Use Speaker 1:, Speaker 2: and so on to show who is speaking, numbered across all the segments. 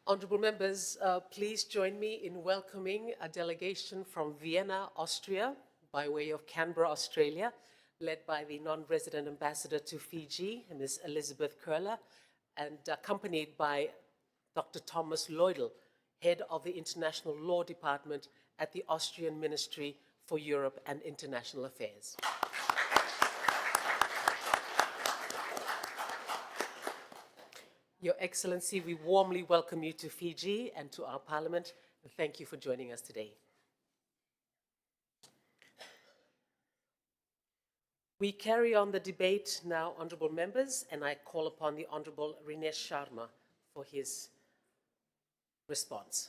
Speaker 1: Honourable members, please join me in welcoming a delegation from Vienna, Austria, by way of Canberra, Australia, led by the non-resident ambassador to Fiji, Ms. Elizabeth Curler, and accompanied by Dr. Thomas Leudel, head of the International Law Department at the Austrian Ministry for Europe and International Affairs. Your Excellency, we warmly welcome you to Fiji and to our Parliament, and thank you for joining us today. We carry on the debate now, honourable members, and I call upon the Honourable Rinesh Sharma for his response.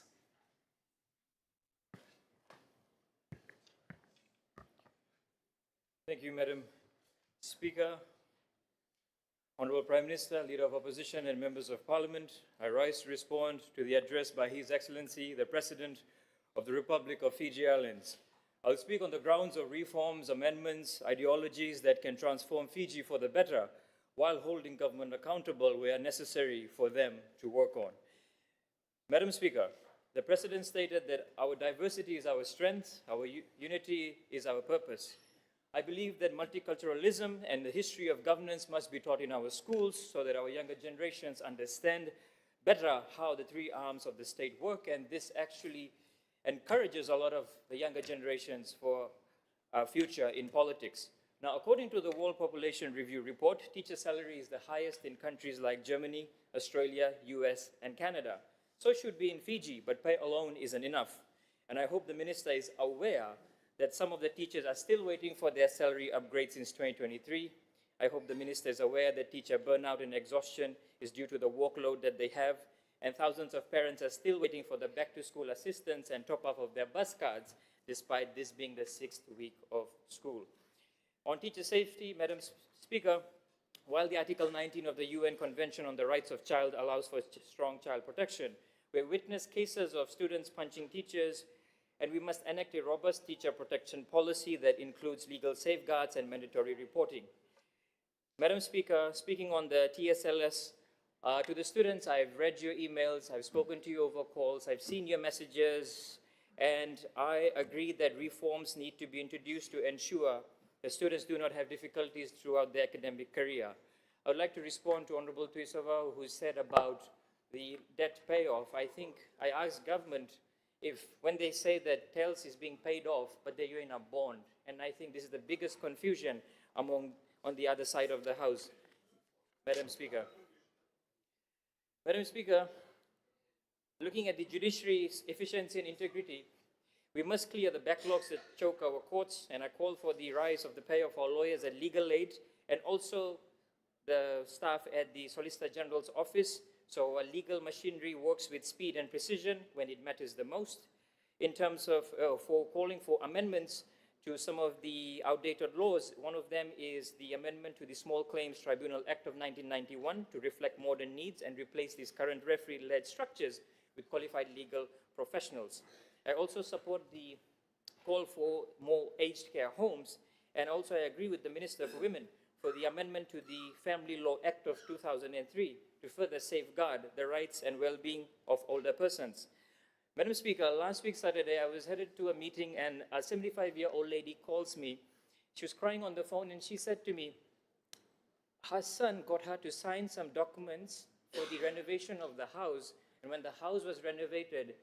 Speaker 2: Thank you, Madam Speaker. Honourable Prime Minister, Leader of Opposition and Members of Parliament, I rise to respond to the address by His Excellency, the President of the Republic of Fiji Islands. I'll speak on the grounds of reforms, amendments, ideologies that can transform Fiji for the better, while holding government accountable where necessary for them to work on. Madam Speaker, the President stated that our diversity is our strength, our unity is our purpose. I believe that multiculturalism and the history of governance must be taught in our schools so that our younger generations understand better how the three arms of the state work, and this actually encourages a lot of the younger generations for our future in politics. Now, according to the World Population Review report, teacher salary is the highest in countries like Germany, Australia, US, and Canada. So it should be in Fiji, but pay alone isn't enough. And I hope the Minister is aware that some of the teachers are still waiting for their salary upgrade since 2023. I hope the Minister is aware that teacher burnout and exhaustion is due to the workload that they have, and thousands of parents are still waiting for the back-to-school assistance and top-up of their bus cards, despite this being the 6th week of school. On teacher safety, Madam Speaker, while the Article 19 of the UN Convention on the Rights of Child allows for strong child protection, we witness cases of students punching teachers, and we must enact a robust teacher protection policy that includes legal safeguards and mandatory reporting. Madam Speaker, speaking on the TSLS, to the students, I've read your emails, I've spoken to you over calls, I've seen your messages, and I agree that reforms need to be introduced to ensure that students do not have difficulties throughout their academic career. I would like to respond to Honourable Tuisava, who said about the debt payoff. I think I asked government if when they say that TELS is being paid off, but they're in a bond. And I think this is the biggest confusion on the other side of the House. Madam Speaker. Madam Speaker, looking at the judiciary's efficiency and integrity, we must clear the backlogs that choke our courts, and I call for the rise of the pay of our lawyers at legal aid, and also the staff at the Solicitor General's office, so our legal machinery works with speed and precision when it matters the most. In terms of for calling for amendments to some of the outdated laws, one of them is the amendment to the Small Claims Tribunal Act of 1991 to reflect modern needs and replace these current referee-led structures with qualified legal professionals. I also support the call for more aged care homes, and also I agree with the Minister for Women for the amendment to the Family Law Act of 2003 to further safeguard the rights and well-being of older persons. Madam Speaker, last week Saturday I was headed to a meeting, and a 75-year-old lady calls me. She was crying on the phone, and she said to me, her son got her to sign some documents for the renovation of the house, and when the house was renovated,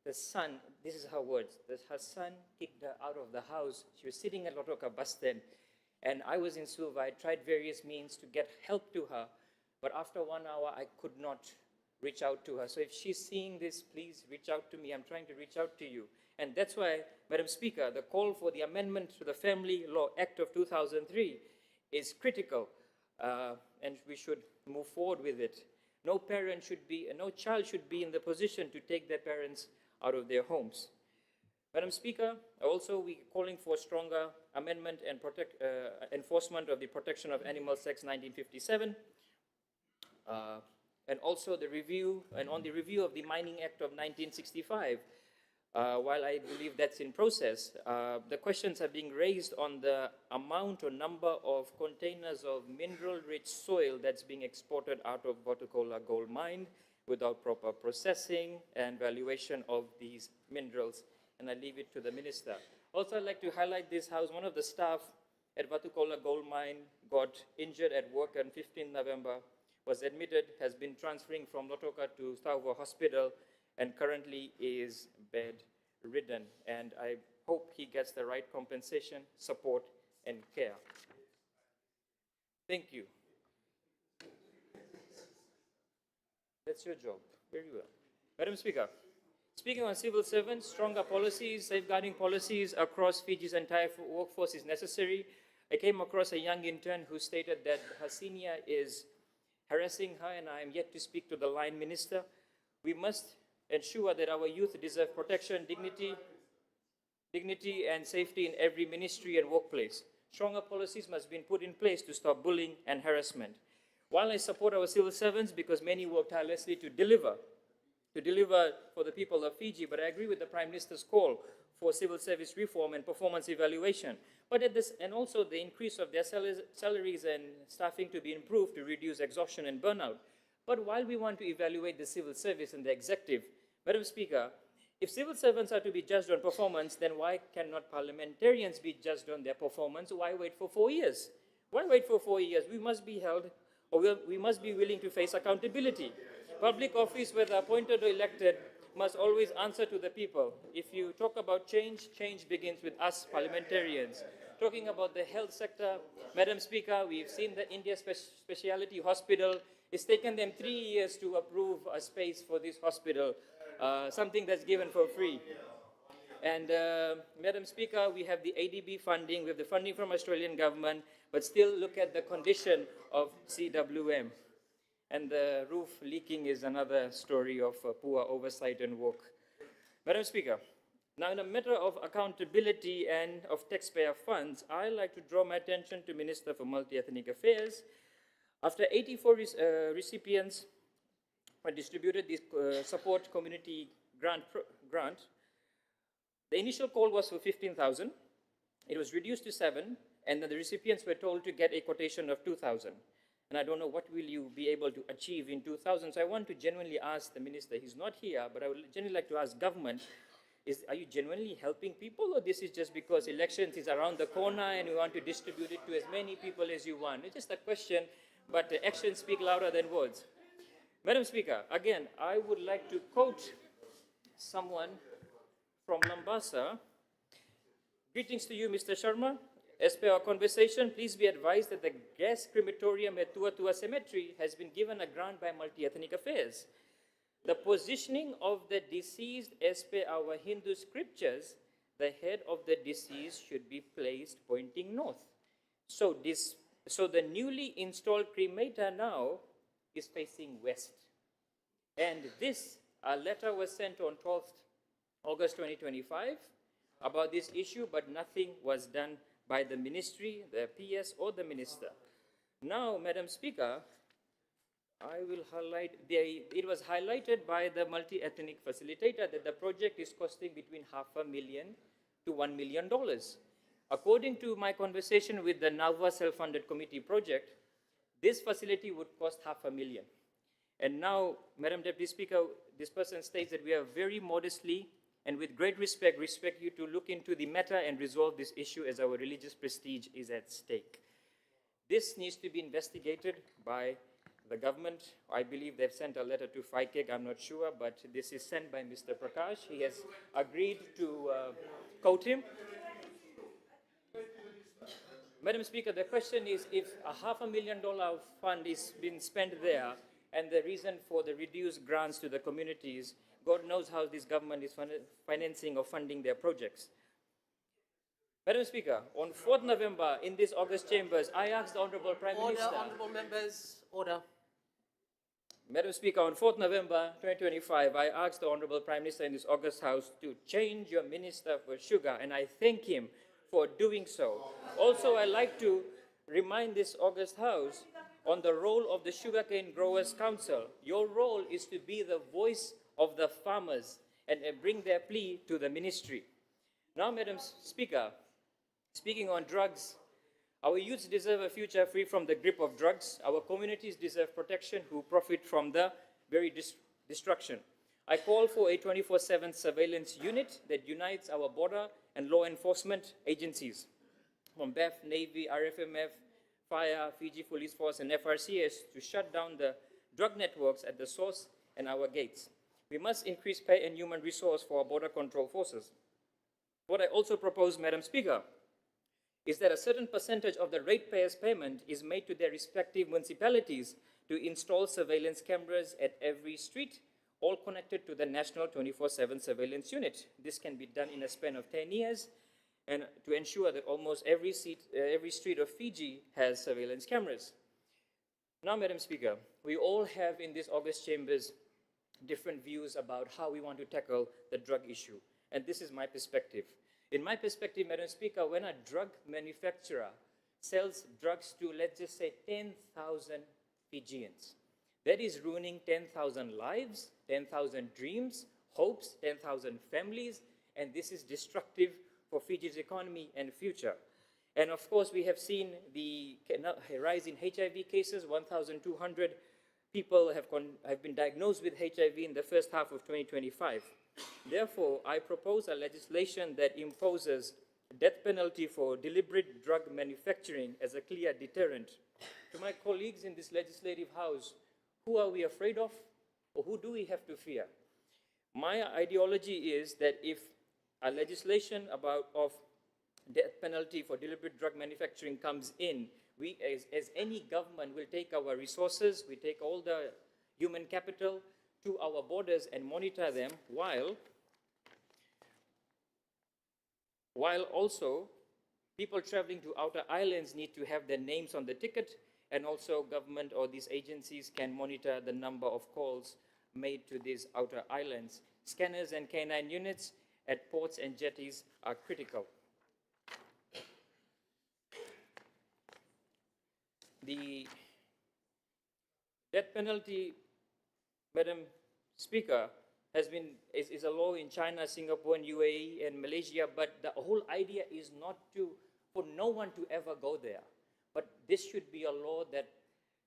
Speaker 2: the son, this is her words, her son kicked her out of the house. She was sitting at Lotoka bus stand, and I was in Suva. I tried various means to get help to her, but after 1 hour, I could not reach out to her. So if she's seeing this, please reach out to me. I'm trying to reach out to you. And that's why, Madam Speaker, the call for the amendment to the Family Law Act of 2003 is critical, and we should move forward with it. No child should be in the position to take their parents out of their homes. Madam Speaker, also we're calling for stronger amendment and enforcement of the Protection of Animals Act 1957, and also the review, and on the review of the Mining Act of 1965. While I believe that's in process, the questions are being raised on the amount or number of containers of mineral-rich soil that's being exported out of Botokola gold mine. without proper processing and valuation of these minerals. And I leave it to the minister. Also, I'd like to highlight this house. One of the staff at Vatukola Gold Mine got injured at work on 15 November, was admitted, has been transferring from Lotoka to Stauva Hospital, and currently is bedridden. And I hope he gets the right compensation, support, and care. Thank you. That's your job. Very well. Madam Speaker, speaking on civil servants, stronger policies, safeguarding policies across Fiji's entire workforce is necessary. I came across a young intern who stated that her senior is harassing her, and I am yet to speak to the line minister. We must ensure that our youth deserve protection, dignity and safety in every ministry and workplace. Stronger policies must be put in place to stop bullying and harassment. While I support our civil servants because many work tirelessly to deliver for the people of Fiji, but I agree with the Prime Minister's call for civil service reform and performance evaluation. But and also the increase of their salaries and staffing to be improved to reduce exhaustion and burnout. But while we want to evaluate the civil service and the executive, Madam Speaker, if civil servants are to be judged on performance, then why cannot parliamentarians be judged on their performance? Why wait for 4 years? Why wait for 4 years? We must be held, or we must be willing to face accountability. Public office, whether appointed or elected, must always answer to the people. If you talk about change, change begins with us parliamentarians. Talking about the health sector, Madam Speaker, we've seen the India Specialty Hospital. It's taken them 3 years to approve a space for this hospital, something that's given for free. And Madam Speaker, we have the ADB funding, we have the funding from Australian government, but still look at the condition of CWM. And the roof leaking is another story of poor oversight and work. Madam Speaker, now in a matter of accountability and of taxpayer funds, I like to draw my attention to Minister for Multi-Ethnic Affairs. After 84 recipients were distributed this support community grant, the initial call was for 15,000. It was reduced to 7, and then the recipients were told to get a quotation of 2,000. And I don't know what will you be able to achieve in 2000. So I want to genuinely ask the minister, he's not here, but I would genuinely like to ask government, are you genuinely helping people, or this is just because elections is around the corner and you want to distribute it to as many people as you want? It's just a question, but actions speak louder than words. Madam Speaker, again, I would like to quote someone from Lambasa. Greetings to you, Mr. Sharma. As per our conversation, please be advised that the gas crematorium at Tuatua Cemetery has been given a grant by Multi-Ethnic Affairs. The positioning of the deceased, as per our Hindu scriptures, the head of the deceased should be placed pointing north. So the newly installed cremator now is facing west. And a letter was sent on 12th August 2025 about this issue, but nothing was done by the ministry, the PS, or the minister. Now, Madam Speaker, I will highlight, it was highlighted by the multi-ethnic facilitator that the project is costing between $500,000 to $1 million. According to my conversation with the NAVA Self-Funded Committee project, this facility would cost $500,000. And now, Madam Deputy Speaker, this person states that we are very modestly and with great respect you to look into the matter and resolve this issue as our religious prestige is at stake. This needs to be investigated by the government. I believe they've sent a letter to FICAG, I'm not sure, but this is sent by Mr. Prakash. He has agreed to quote him. Madam Speaker, the question is, if a $500,000 fund is being spent there, and the reason for the reduced grants to the communities, God knows how this government is financing or funding their projects. Madam Speaker, on 4th November in this August chambers, I asked the Honorable Prime Minister.
Speaker 1: Order, honorable members, order.
Speaker 2: Madam Speaker, on 4th November 2025, I asked the Honorable Prime Minister in this August House to change your Minister for Sugar, and I thank him for doing so. Also, I'd like to remind this August House on the role of the Sugarcane Growers Council. Your role is to be the voice of the farmers and bring their plea to the ministry. Now, Madam Speaker, speaking on drugs, our youths deserve a future free from the grip of drugs. Our communities deserve protection who profit from the very destruction. I call for a 24/7 surveillance unit that unites our border and law enforcement agencies from BEF, Navy, RFMF, Fire, Fiji Police Force, and FRCS to shut down the drug networks at the source and our gates. We must increase pay and human resource for our border control forces. What I also propose, Madam Speaker, is that a certain percentage of the ratepayers' payment is made to their respective municipalities to install surveillance cameras at every street, all connected to the National 24/7 Surveillance Unit. This can be done in a span of 10 years, and to ensure that almost every street of Fiji has surveillance cameras. Now, Madam Speaker, we all have in this August chambers different views about how we want to tackle the drug issue, and this is my perspective. In my perspective, Madam Speaker, when a drug manufacturer sells drugs to, let's just say, 10,000 Fijians, that is ruining 10,000 lives, 10,000 dreams, hopes, 10,000 families, and this is destructive for Fiji's economy and future. And of course, we have seen the rise in HIV cases. 1,200 people have been diagnosed with HIV in the first half of 2025. Therefore, I propose a legislation that imposes death penalty for deliberate drug manufacturing as a clear deterrent. To my colleagues in this legislative house, who are we afraid of, or who do we have to fear? My ideology is that if a legislation of death penalty for deliberate drug manufacturing comes in, we, as any government, will take our resources, we take all the human capital to our borders and monitor them, while also people traveling to outer islands need to have their names on the ticket, and also government or these agencies can monitor the number of calls made to these outer islands. Scanners and canine units at ports and jetties are critical. The death penalty, Madam Speaker, is a law in China, Singapore, and UAE, and Malaysia, but the whole idea is not for no one to ever go there. But this should be a law that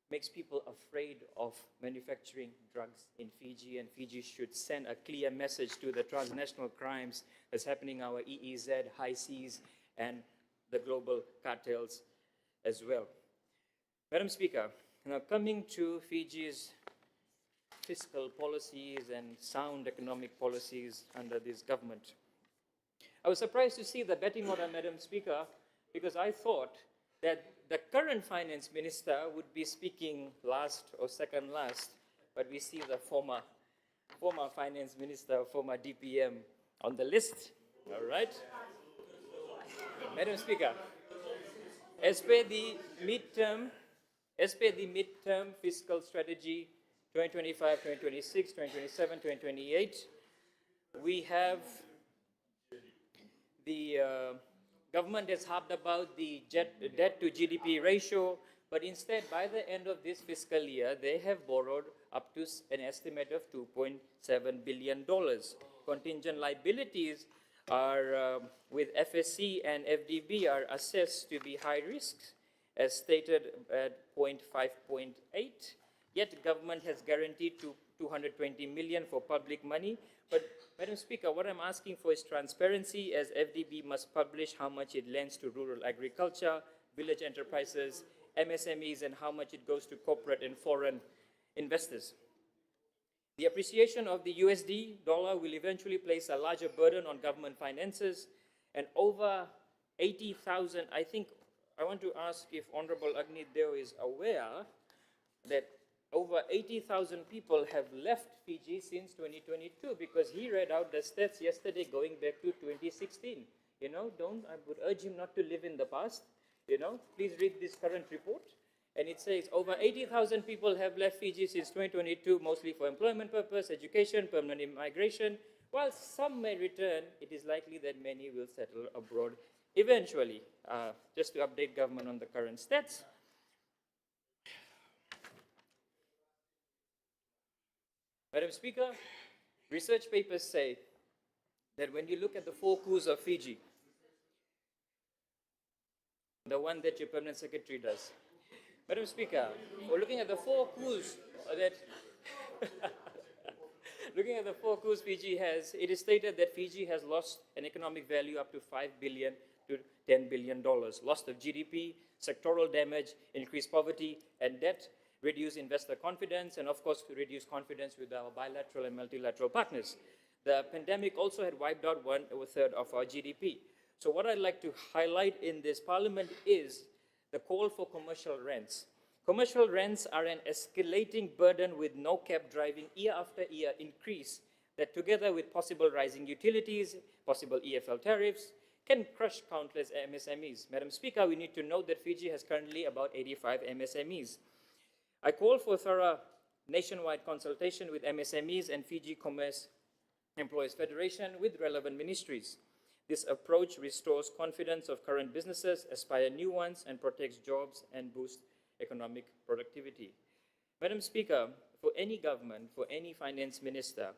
Speaker 2: makes people afraid of manufacturing drugs in Fiji, and Fiji should send a clear message to the transnational crimes that's happening in our EEZ, high seas, and the global cartels as well. Madam Speaker, now coming to Fiji's fiscal policies and sound economic policies under this government. I was surprised to see the betting order, Madam Speaker, because I thought that the current finance minister would be speaking last or second last, but we see the former finance minister, former DPM on the list. All right. Madam Speaker, as per the midterm fiscal strategy 2025, 2026, 2027, 2028, we have the government has harped about the debt to GDP ratio, but instead, by the end of this fiscal year, they have borrowed up to an estimate of $2.7 billion. Contingent liabilities are, with FSC and FDB, are assessed to be high risk, as stated at 0.5.8. Yet, government has guaranteed $220 million for public money. But, Madam Speaker, what I'm asking for is transparency, as FDB must publish how much it lends to rural agriculture, village enterprises, MSMEs, and how much it goes to corporate and foreign investors. The appreciation of the USD dollar will eventually place a larger burden on government finances, and over 80,000, I want to ask if Honorable Agni Deo is aware that over 80,000 people have left Fiji since 2022, because he read out the stats yesterday going back to 2016. I would urge him not to live in the past. Please read this current report. And it says over 80,000 people have left Fiji since 2022, mostly for employment purpose, education, permanent immigration. While some may return, it is likely that many will settle abroad eventually. Just to update government on the current stats. Madam Speaker, research papers say that when you look at the four coups of Fiji, the one that your Permanent Secretary does, Madam Speaker, we're looking at the four coups that Looking at the forecast Fiji has, it is stated that Fiji has lost an economic value up to $5 billion to $10 billion. Loss of GDP, sectoral damage, increased poverty and debt, reduced investor confidence, and of course, reduced confidence with our bilateral and multilateral partners. The pandemic also had wiped out 1/3 of our GDP. So what I'd like to highlight in this parliament is the call for commercial rents. Commercial rents are an escalating burden with no cap driving year after year increase that together with possible rising utilities, possible EFL tariffs, can crush countless MSMEs. Madam Speaker, we need to note that Fiji has currently about 85 MSMEs. I call for thorough nationwide consultation with MSMEs and Fiji Commerce Employees Federation with relevant ministries. This approach restores confidence of current businesses, aspire new ones, and protects jobs and boosts economic productivity. Madam Speaker, for any government, for any finance minister,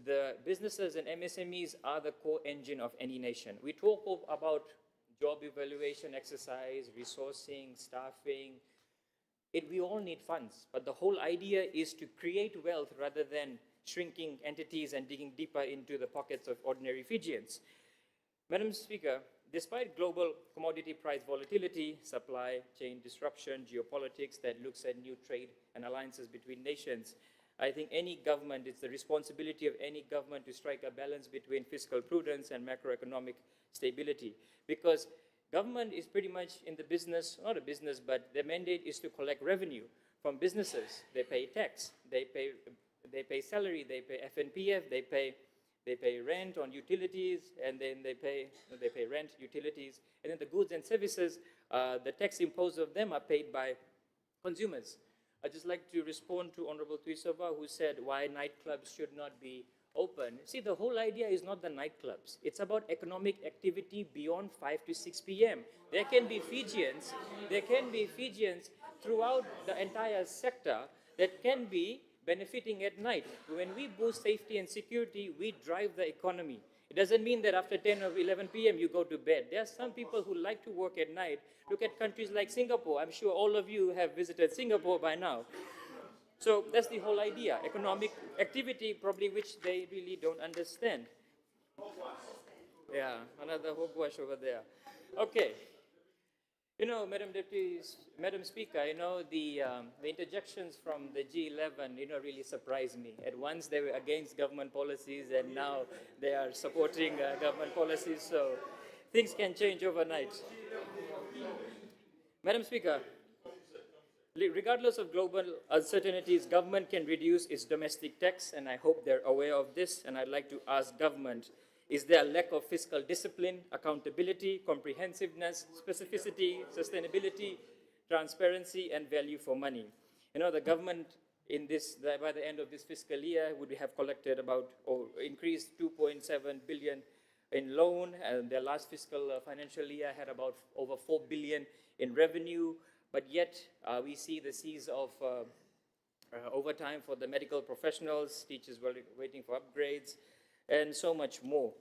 Speaker 2: the businesses and MSMEs are the core engine of any nation. We talk about job evaluation exercise, resourcing, staffing. We all need funds, but the whole idea is to create wealth rather than shrinking entities and digging deeper into the pockets of ordinary Fijians. Madam Speaker, despite global commodity price volatility, supply chain disruption, geopolitics that looks at new trade and alliances between nations, I think any government, it's the responsibility of any government to strike a balance between fiscal prudence and macroeconomic stability. Because government is pretty much in the business, not a business, but their mandate is to collect revenue from businesses. They pay tax, they pay salary, they pay FNPF, they pay rent on utilities, and then they pay rent, utilities, and then the goods and services, the tax imposed of them are paid by consumers. I'd just like to respond to Honorable Tuisova, who said why nightclubs should not be open. See, the whole idea is not the nightclubs. It's about economic activity beyond 5 to 6 p.m. There can be Fijians throughout the entire sector that can be benefiting at night. When we boost safety and security, we drive the economy. It doesn't mean that after 10 or 11 p.m. you go to bed. There are some people who like to work at night. Look at countries like Singapore. I'm sure all of you have visited Singapore by now. So that's the whole idea. Economic activity, probably which they really don't understand. Yeah, another hogwash over there. Okay. You know, Madam Speaker, you know, the interjections from the G11, really surprised me. At once they were against government policies, and now they are supporting government policies, so things can change overnight. Madam Speaker, regardless of global uncertainties, government can reduce its domestic tax, and I hope they're aware of this, and I'd like to ask government, is there a lack of fiscal discipline, accountability, comprehensiveness, specificity, sustainability, transparency, and value for money? You know, the government by the end of this fiscal year would have collected about, or increased 2.7 billion in loan, and their last fiscal financial year had about over 4 billion in revenue, but yet we see the seas of overtime for the medical professionals, teachers waiting for upgrades, and so much more.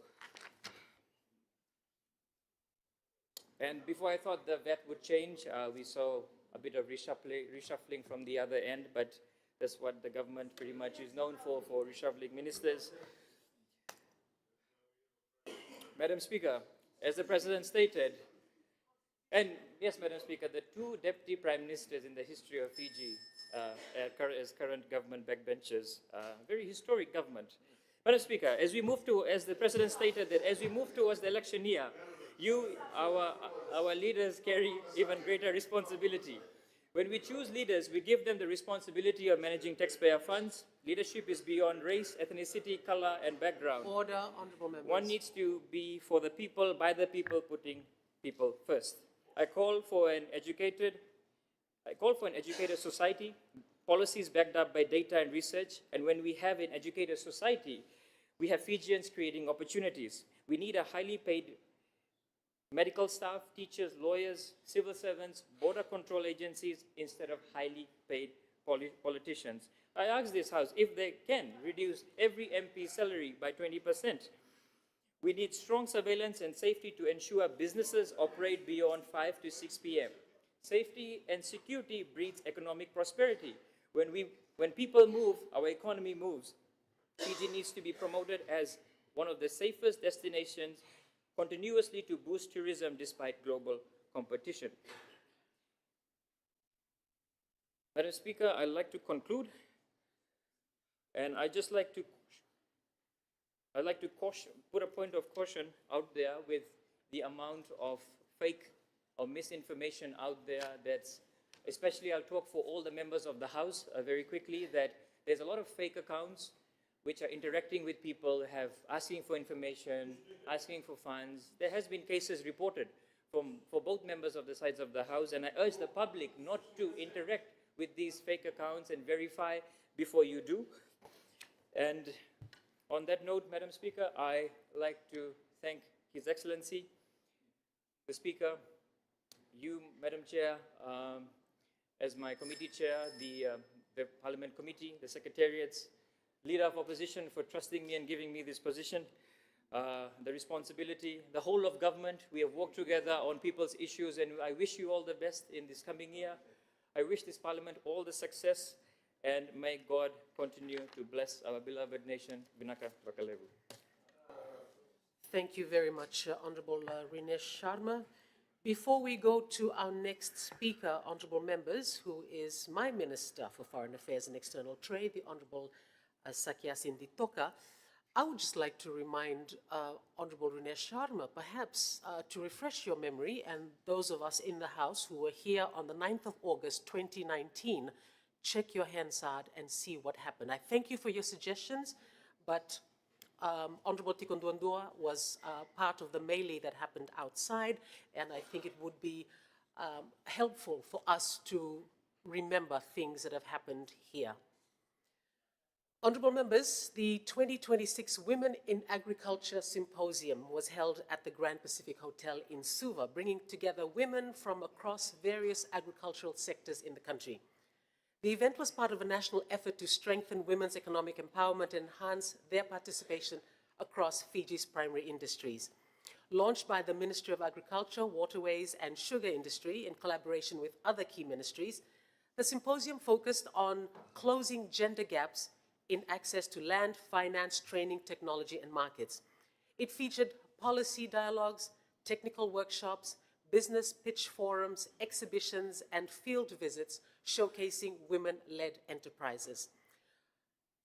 Speaker 2: And before I thought the VAT would change, we saw a bit of reshuffling from the other end, but that's what the government pretty much is known for reshuffling ministers. Madam Speaker, as the President stated, and yes, Madam Speaker, the two deputy prime ministers in the history of Fiji as current government backbenchers, very historic government. Madam Speaker, as the President stated, that as we move towards the election year, our leaders carry even greater responsibility. When we choose leaders, we give them the responsibility of managing taxpayer funds. Leadership is beyond race, ethnicity, color, and background.
Speaker 1: Order, honorable members.
Speaker 2: One needs to be for the people, by the people, putting people first. I call for an educated society, policies backed up by data and research, and when we have an educated society, we have Fijians creating opportunities. We need a highly paid medical staff, teachers, lawyers, civil servants, border control agencies, instead of highly paid politicians. I ask this House if they can reduce every MP's salary by 20%. We need strong surveillance and safety to ensure businesses operate beyond 5 to 6 p.m. Safety and security breeds economic prosperity. When people move, our economy moves. Fiji needs to be promoted as one of the safest destinations continuously to boost tourism despite global competition. Madam Speaker, I'd like to conclude, and I'd like to put a point of caution out there with the amount of fake or misinformation out there that's, especially I'll talk for all the members of the House very quickly, that there's a lot of fake accounts which are interacting with people, asking for information, asking for funds. There has been cases reported for both members of the sides of the House, and I urge the public not to interact with these fake accounts and verify before you do. And on that note, Madam Speaker, I like to thank His Excellency, the Speaker, you, Madam Chair, as my committee chair, the Parliament Committee, the Secretariats, Leader of Opposition for trusting me and giving me this position, the responsibility, the whole of government. We have worked together on people's issues, and I wish you all the best in this coming year. I wish this Parliament all the success, and may God continue to bless our beloved nation, Vinaka Vakalevu.
Speaker 1: Thank you very much, Honorable Rinesh Sharma. Before we go to our next speaker, honorable members, who is my Minister for Foreign Affairs and External Trade, the Honorable Sakyasin Toka, I would just like to remind Honorable Rinesh Sharma, perhaps to refresh your memory, and those of us in the House who were here on the 9th of August 2019, check your Hansard and see what happened. I thank you for your suggestions, but Honorable Tikondondua was part of the melee that happened outside, and I think it would be helpful for us to remember things that have happened here. Honorable members, the 2026 Women in Agriculture Symposium was held at the Grand Pacific Hotel in Suva, bringing together women from across various agricultural sectors in the country. The event was part of a national effort to strengthen women's economic empowerment and enhance their participation across Fiji's primary industries. Launched by the Ministry of Agriculture, Waterways and Sugar Industry in collaboration with other key ministries, the symposium focused on closing gender gaps in access to land, finance, training, technology, and markets. It featured policy dialogues, technical workshops, business pitch forums, exhibitions, and field visits showcasing women-led enterprises.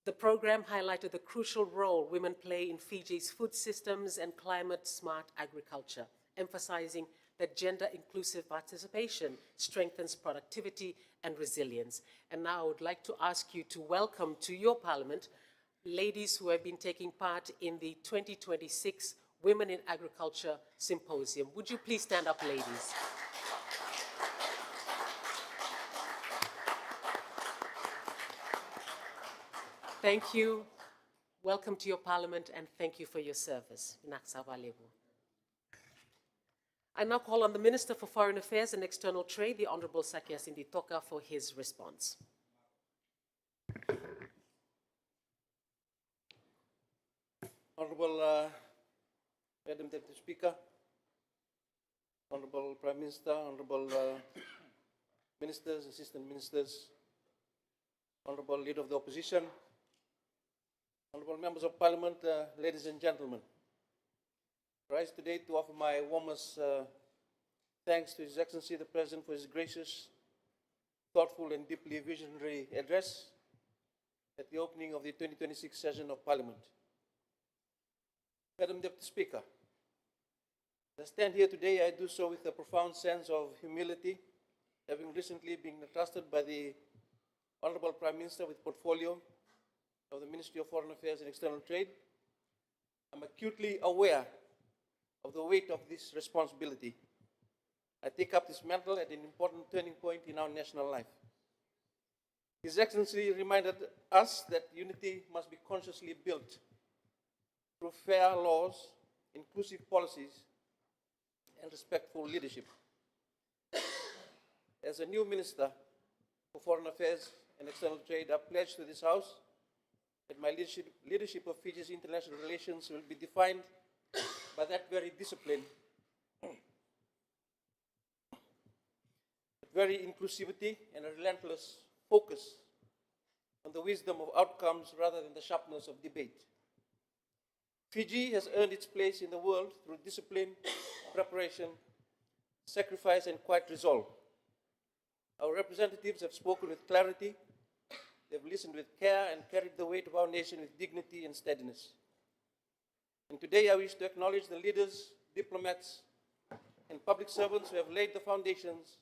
Speaker 1: The program highlighted the crucial role women play in Fiji's food systems and climate-smart agriculture, emphasizing that gender-inclusive participation strengthens productivity and resilience. And now I would like to ask you to welcome to your Parliament ladies who have been taking part in the 2026 Women in Agriculture Symposium. Would you please stand up, ladies? Thank you. Welcome to your Parliament, and thank you for your service. I now call on the Minister for Foreign Affairs and External Trade, the Honorable Sakyasin Toka, for his response.
Speaker 3: Honorable Madam Deputy Speaker, Honorable Prime Minister, Honorable Ministers, Assistant Ministers, Honorable Leader of the Opposition, Honorable Members of Parliament, ladies and gentlemen. I rise today to offer my warmest thanks to His Excellency the President for his gracious, thoughtful and deeply visionary address at the opening of the 2026 session of Parliament. Madam Deputy Speaker, as I stand here today, I do so with a profound sense of humility, having recently been entrusted by the Honorable Prime Minister with portfolio of the Ministry of Foreign Affairs and External Trade. I'm acutely aware of the weight of this responsibility. I take up this mantle at an important turning point in our national life. His Excellency reminded us that unity must be consciously built through fair laws, inclusive policies, and respectful leadership. As a new Minister for Foreign Affairs and External Trade, I pledge to this House that my leadership of Fiji's international relations will be defined by that very discipline, that very inclusivity, and a relentless focus on the wisdom of outcomes rather than the sharpness of debate. Fiji has earned its place in the world through discipline, preparation, sacrifice, and quiet resolve. Our representatives have spoken with clarity, they've listened with care, and carried the weight of our nation with dignity and steadiness. And today I wish to acknowledge the leaders, diplomats, and public servants who have laid the foundations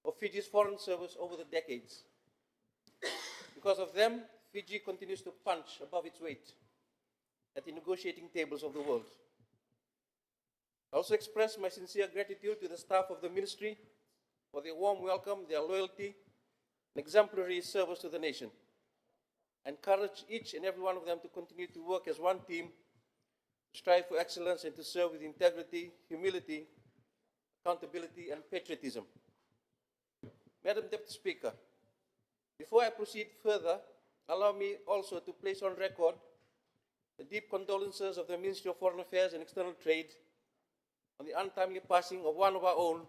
Speaker 3: of Fiji's foreign service over the decades. Because of them, Fiji continues to punch above its weight at the negotiating tables of the world. I also express my sincere gratitude to the staff of the ministry for their warm welcome, their loyalty, and exemplary service to the nation. I encourage each and every one of them to continue to work as one team, to strive for excellence, and to serve with integrity, humility, accountability, and patriotism. Madam Deputy Speaker, before I proceed further, allow me also to place on record the deep condolences of the Ministry of Foreign Affairs and External Trade on the untimely passing of one of our own,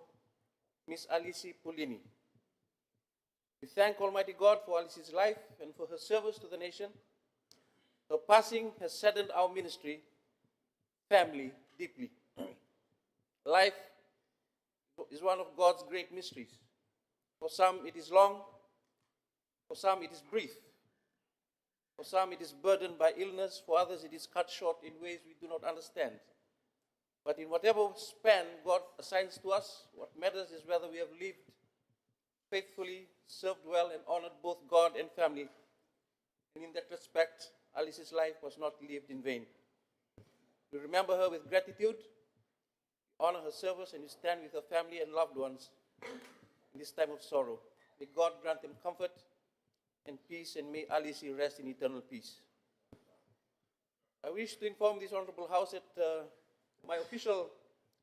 Speaker 3: Ms. Alice Pulini. We thank Almighty God for Alice's life and for her service to the nation. Her passing has saddened our ministry, family, deeply. Life is one of God's great mysteries. For some, it is long. For some, it is brief. For some, it is burdened by illness. For others, it is cut short in ways we do not understand. But in whatever span God assigns to us, what matters is whether we have lived faithfully, served well, and honored both God and family. And in that respect, Alice's life was not lived in vain. We remember her with gratitude, honor her service, and we stand with her family and loved ones in this time of sorrow. May God grant them comfort and peace, and may Alice rest in eternal peace. I wish to inform this Honorable House that my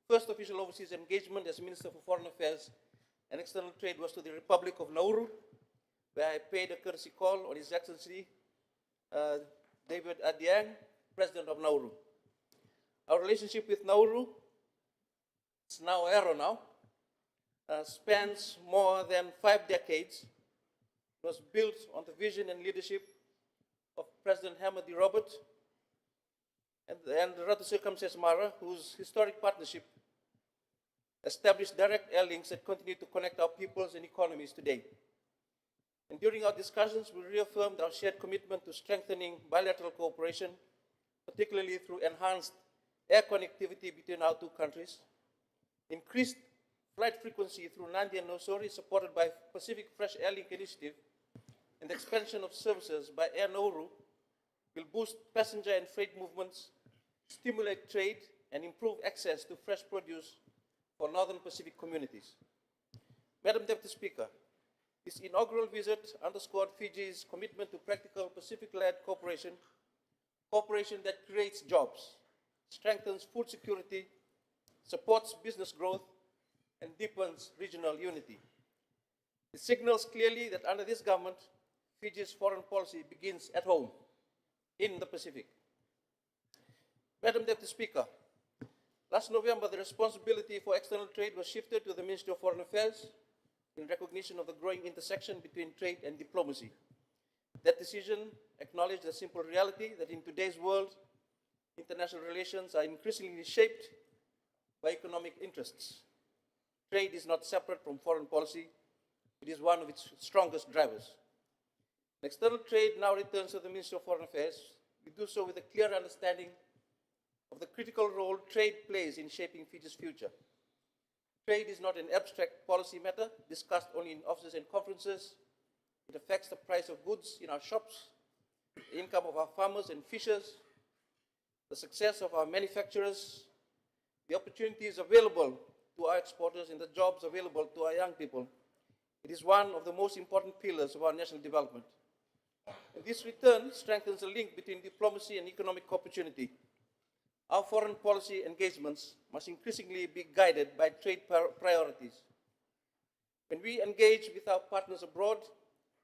Speaker 3: first official overseas engagement as Minister for Foreign Affairs and External Trade was to the Republic of Nauru, where I paid a courtesy call on His Excellency David Adiang, President of Nauru. Our relationship with Nauru, it's now Aero now, spans more than 5 decades. It was built on the vision and leadership of President Hamadi Robert and Ratu Sirkam Mara, whose historic partnership established direct air links that continue to connect our peoples and economies today. And during our discussions, we reaffirmed our shared commitment to strengthening bilateral cooperation, particularly through enhanced air connectivity between our two countries, increased flight frequency through Nandi and Nosori, supported by Pacific Fresh Air Link Initiative, and the expansion of services by Air Nauru will boost passenger and freight movements, stimulate trade, and improve access to fresh produce for Northern Pacific communities. Madam Deputy Speaker, this inaugural visit underscored Fiji's commitment to practical Pacific-led cooperation, cooperation that creates jobs, strengthens food security, supports business growth, and deepens regional unity. It signals clearly that under this government, Fiji's foreign policy begins at home, in the Pacific. Madam Deputy Speaker, last November, the responsibility for external trade was shifted to the Ministry of Foreign Affairs in recognition of the growing intersection between trade and diplomacy. That decision acknowledged the simple reality that in today's world, international relations are increasingly shaped by economic interests. Trade is not separate from foreign policy. It is one of its strongest drivers. External trade now returns to the Ministry of Foreign Affairs. We do so with a clear understanding of the critical role trade plays in shaping Fiji's future. Trade is not an abstract policy matter discussed only in offices and conferences. It affects the price of goods in our shops, the income of our farmers and fishers, the success of our manufacturers, the opportunities available to our exporters, and the jobs available to our young people. It is one of the most important pillars of our national development. And this return strengthens the link between diplomacy and economic opportunity. Our foreign policy engagements must increasingly be guided by trade priorities. When we engage with our partners abroad,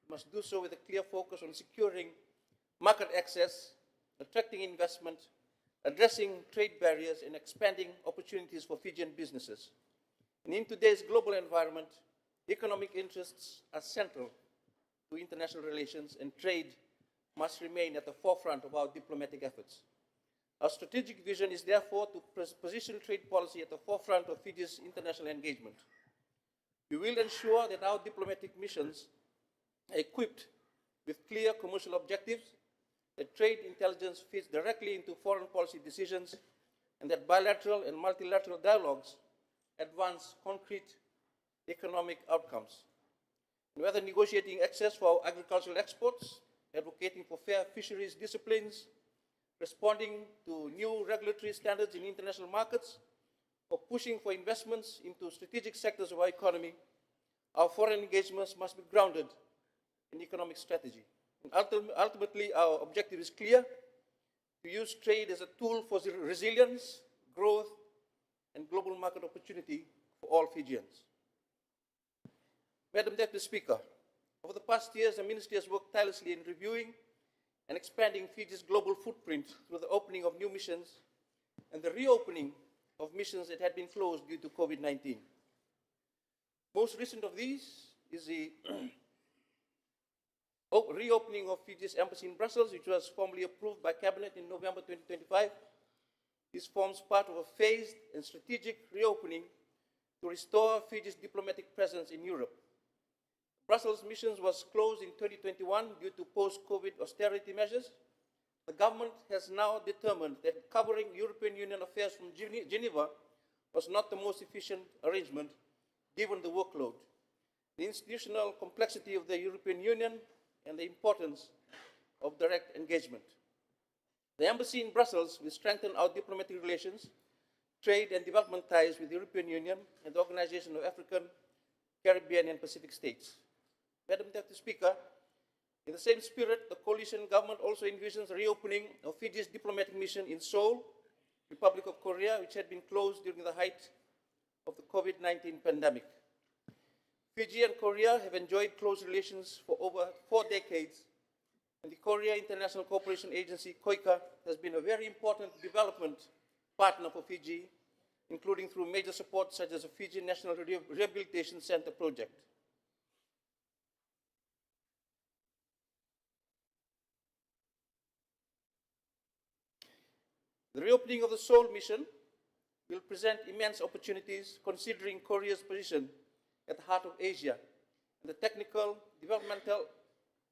Speaker 3: we must do so with a clear focus on securing market access, attracting investment, addressing trade barriers, and expanding opportunities for Fijian businesses. And in today's global environment, economic interests are central to international relations, and trade must remain at the forefront of our diplomatic efforts. Our strategic vision is therefore to position trade policy at the forefront of Fiji's international engagement. We will ensure that our diplomatic missions are equipped with clear commercial objectives, that trade intelligence fits directly into foreign policy decisions, and that bilateral and multilateral dialogues advance concrete economic outcomes. And whether negotiating access for our agricultural exports, advocating for fair fisheries disciplines, responding to new regulatory standards in international markets, or pushing for investments into strategic sectors of our economy, our foreign engagements must be grounded in economic strategy. And ultimately, our objective is clear: to use trade as a tool for resilience, growth, and global market opportunity for all Fijians. Madam Deputy Speaker, over the past years, the Ministry has worked tirelessly in reviewing and expanding Fiji's global footprint through the opening of new missions and the reopening of missions that had been closed due to COVID-19. Most recent of these is the reopening of Fiji's embassy in Brussels, which was formally approved by Cabinet in November 2025. This forms part of a phased and strategic reopening to restore Fiji's diplomatic presence in Europe. Brussels missions was closed in 2021 due to post-COVID austerity measures. The government has now determined that covering European Union affairs from Geneva was not the most efficient arrangement given the workload, the institutional complexity of the European Union, and the importance of direct engagement. The embassy in Brussels will strengthen our diplomatic relations, trade and development ties with the European Union and the Organization of African, Caribbean and Pacific States. Madam Deputy Speaker, in the same spirit, the coalition government also envisions the reopening of Fiji's diplomatic mission in Seoul, Republic of Korea, which had been closed during the height of the COVID-19 pandemic. Fiji and Korea have enjoyed close relations for over 4 decades, and the Korea International Cooperation Agency, KOICA, has been a very important development partner for Fiji, including through major support such as the Fiji National Rehabilitation Center project. The reopening of the Seoul mission will present immense opportunities considering Korea's position at the heart of Asia and the technical, developmental,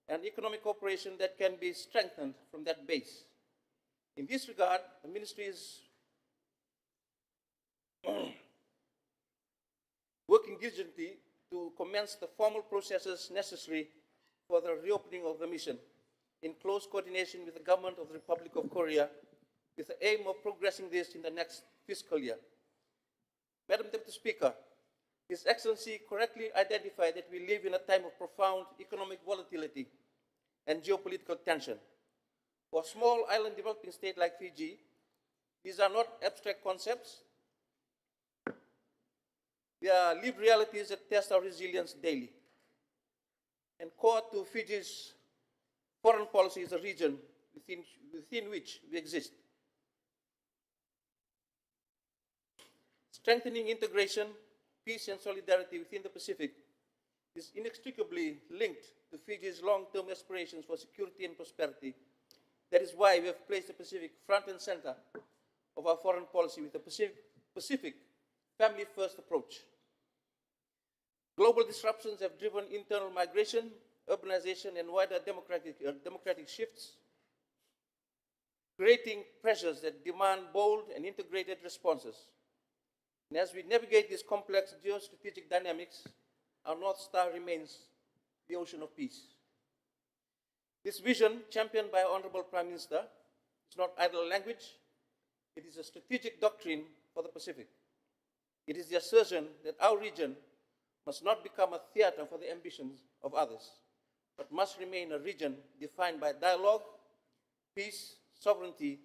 Speaker 3: and economic cooperation that can be strengthened from that base. In this regard, the Ministry is working diligently to commence the formal processes necessary for the reopening of the mission in close coordination with the Government of the Republic of Korea, with the aim of progressing this in the next fiscal year. Madam Deputy Speaker, His Excellency correctly identified that we live in a time of profound economic volatility and geopolitical tension. For a small island developing state like Fiji, these are not abstract concepts. They are lived realities that test our resilience daily. And core to Fiji's foreign policy is the region within which we exist. Strengthening integration, peace and solidarity within the Pacific is inextricably linked to Fiji's long-term aspirations for security and prosperity. That is why we have placed the Pacific front and center of our foreign policy with the Pacific family-first approach. Global disruptions have driven internal migration, urbanization, and wider democratic shifts, creating pressures that demand bold and integrated responses. And as we navigate these complex geostrategic dynamics, our North Star remains the ocean of peace. This vision, championed by our Honorable Prime Minister, is not idle language. It is a strategic doctrine for the Pacific. It is the assertion that our region must not become a theater for the ambitions of others, but must remain a region defined by dialogue, peace, sovereignty,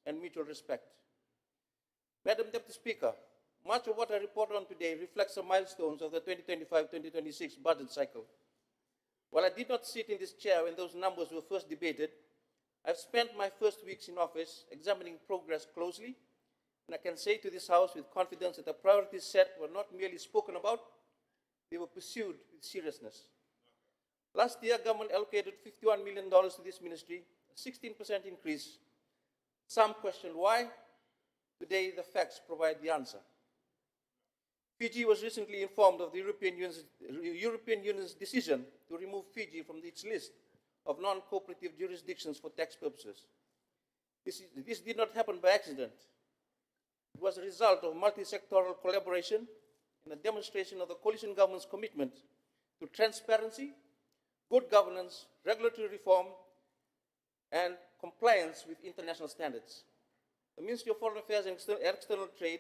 Speaker 3: and mutual respect. Madam Deputy Speaker, much of what I report on today reflects the milestones of the 2025-2026 budget cycle. While I did not sit in this chair when those numbers were first debated, I've spent my first weeks in office examining progress closely, and I can say to this House with confidence that the priorities set were not merely spoken about, they were pursued with seriousness. Last year, government allocated $51 million to this ministry, a 16% increase. Some questioned why. Today, the facts provide the answer. Fiji was recently informed of the European Union's decision to remove Fiji from its list of non-cooperative jurisdictions for tax purposes. This did not happen by accident. It was a result of multi-sectoral collaboration and a demonstration of the coalition government's commitment to transparency, good governance, regulatory reform, and compliance with international standards. The Ministry of Foreign Affairs and External Trade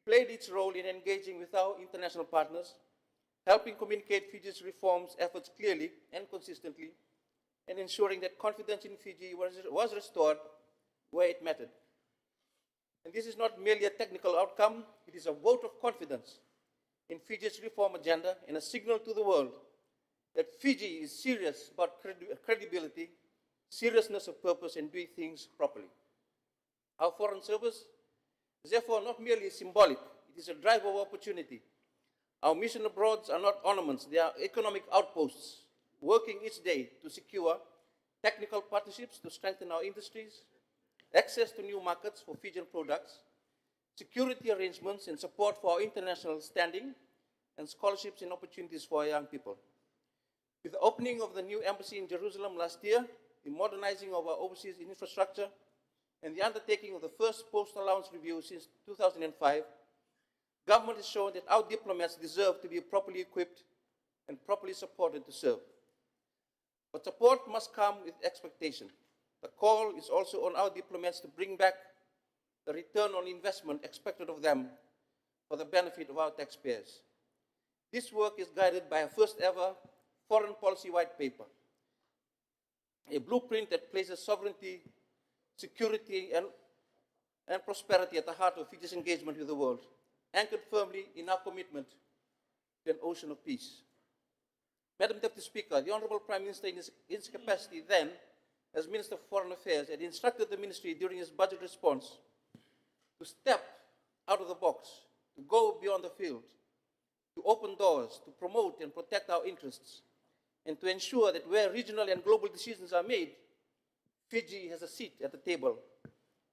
Speaker 3: played its role in engaging with our international partners, helping communicate Fiji's reforms efforts clearly and consistently, and ensuring that confidence in Fiji was restored where it mattered. And this is not merely a technical outcome, it is a vote of confidence in Fiji's reform agenda and a signal to the world that Fiji is serious about credibility, seriousness of purpose, and doing things properly. Our foreign service is therefore not merely symbolic, it is a drive of opportunity. Our mission abroad are not ornaments, they are economic outposts, working each day to secure technical partnerships to strengthen our industries, access to new markets for Fijian products, security arrangements and support for our international standing, and scholarships and opportunities for our young people. With the opening of the new embassy in Jerusalem last year, the modernizing of our overseas infrastructure, and the undertaking of the first post-allowance review since 2005, government has shown that our diplomats deserve to be properly equipped and properly supported to serve. But support must come with expectation. The call is also on our diplomats to bring back the return on investment expected of them for the benefit of our taxpayers. This work is guided by a first ever foreign policy white paper, a blueprint that places sovereignty, security, and prosperity at the heart of Fiji's engagement with the world, anchored firmly in our commitment to an ocean of peace. Madam Deputy Speaker, the Honourable Prime Minister in his capacity then as Minister of Foreign Affairs had instructed the ministry during his budget response to step out of the box, to go beyond the field, to open doors, to promote and protect our interests, and to ensure that where regional and global decisions are made, Fiji has a seat at the table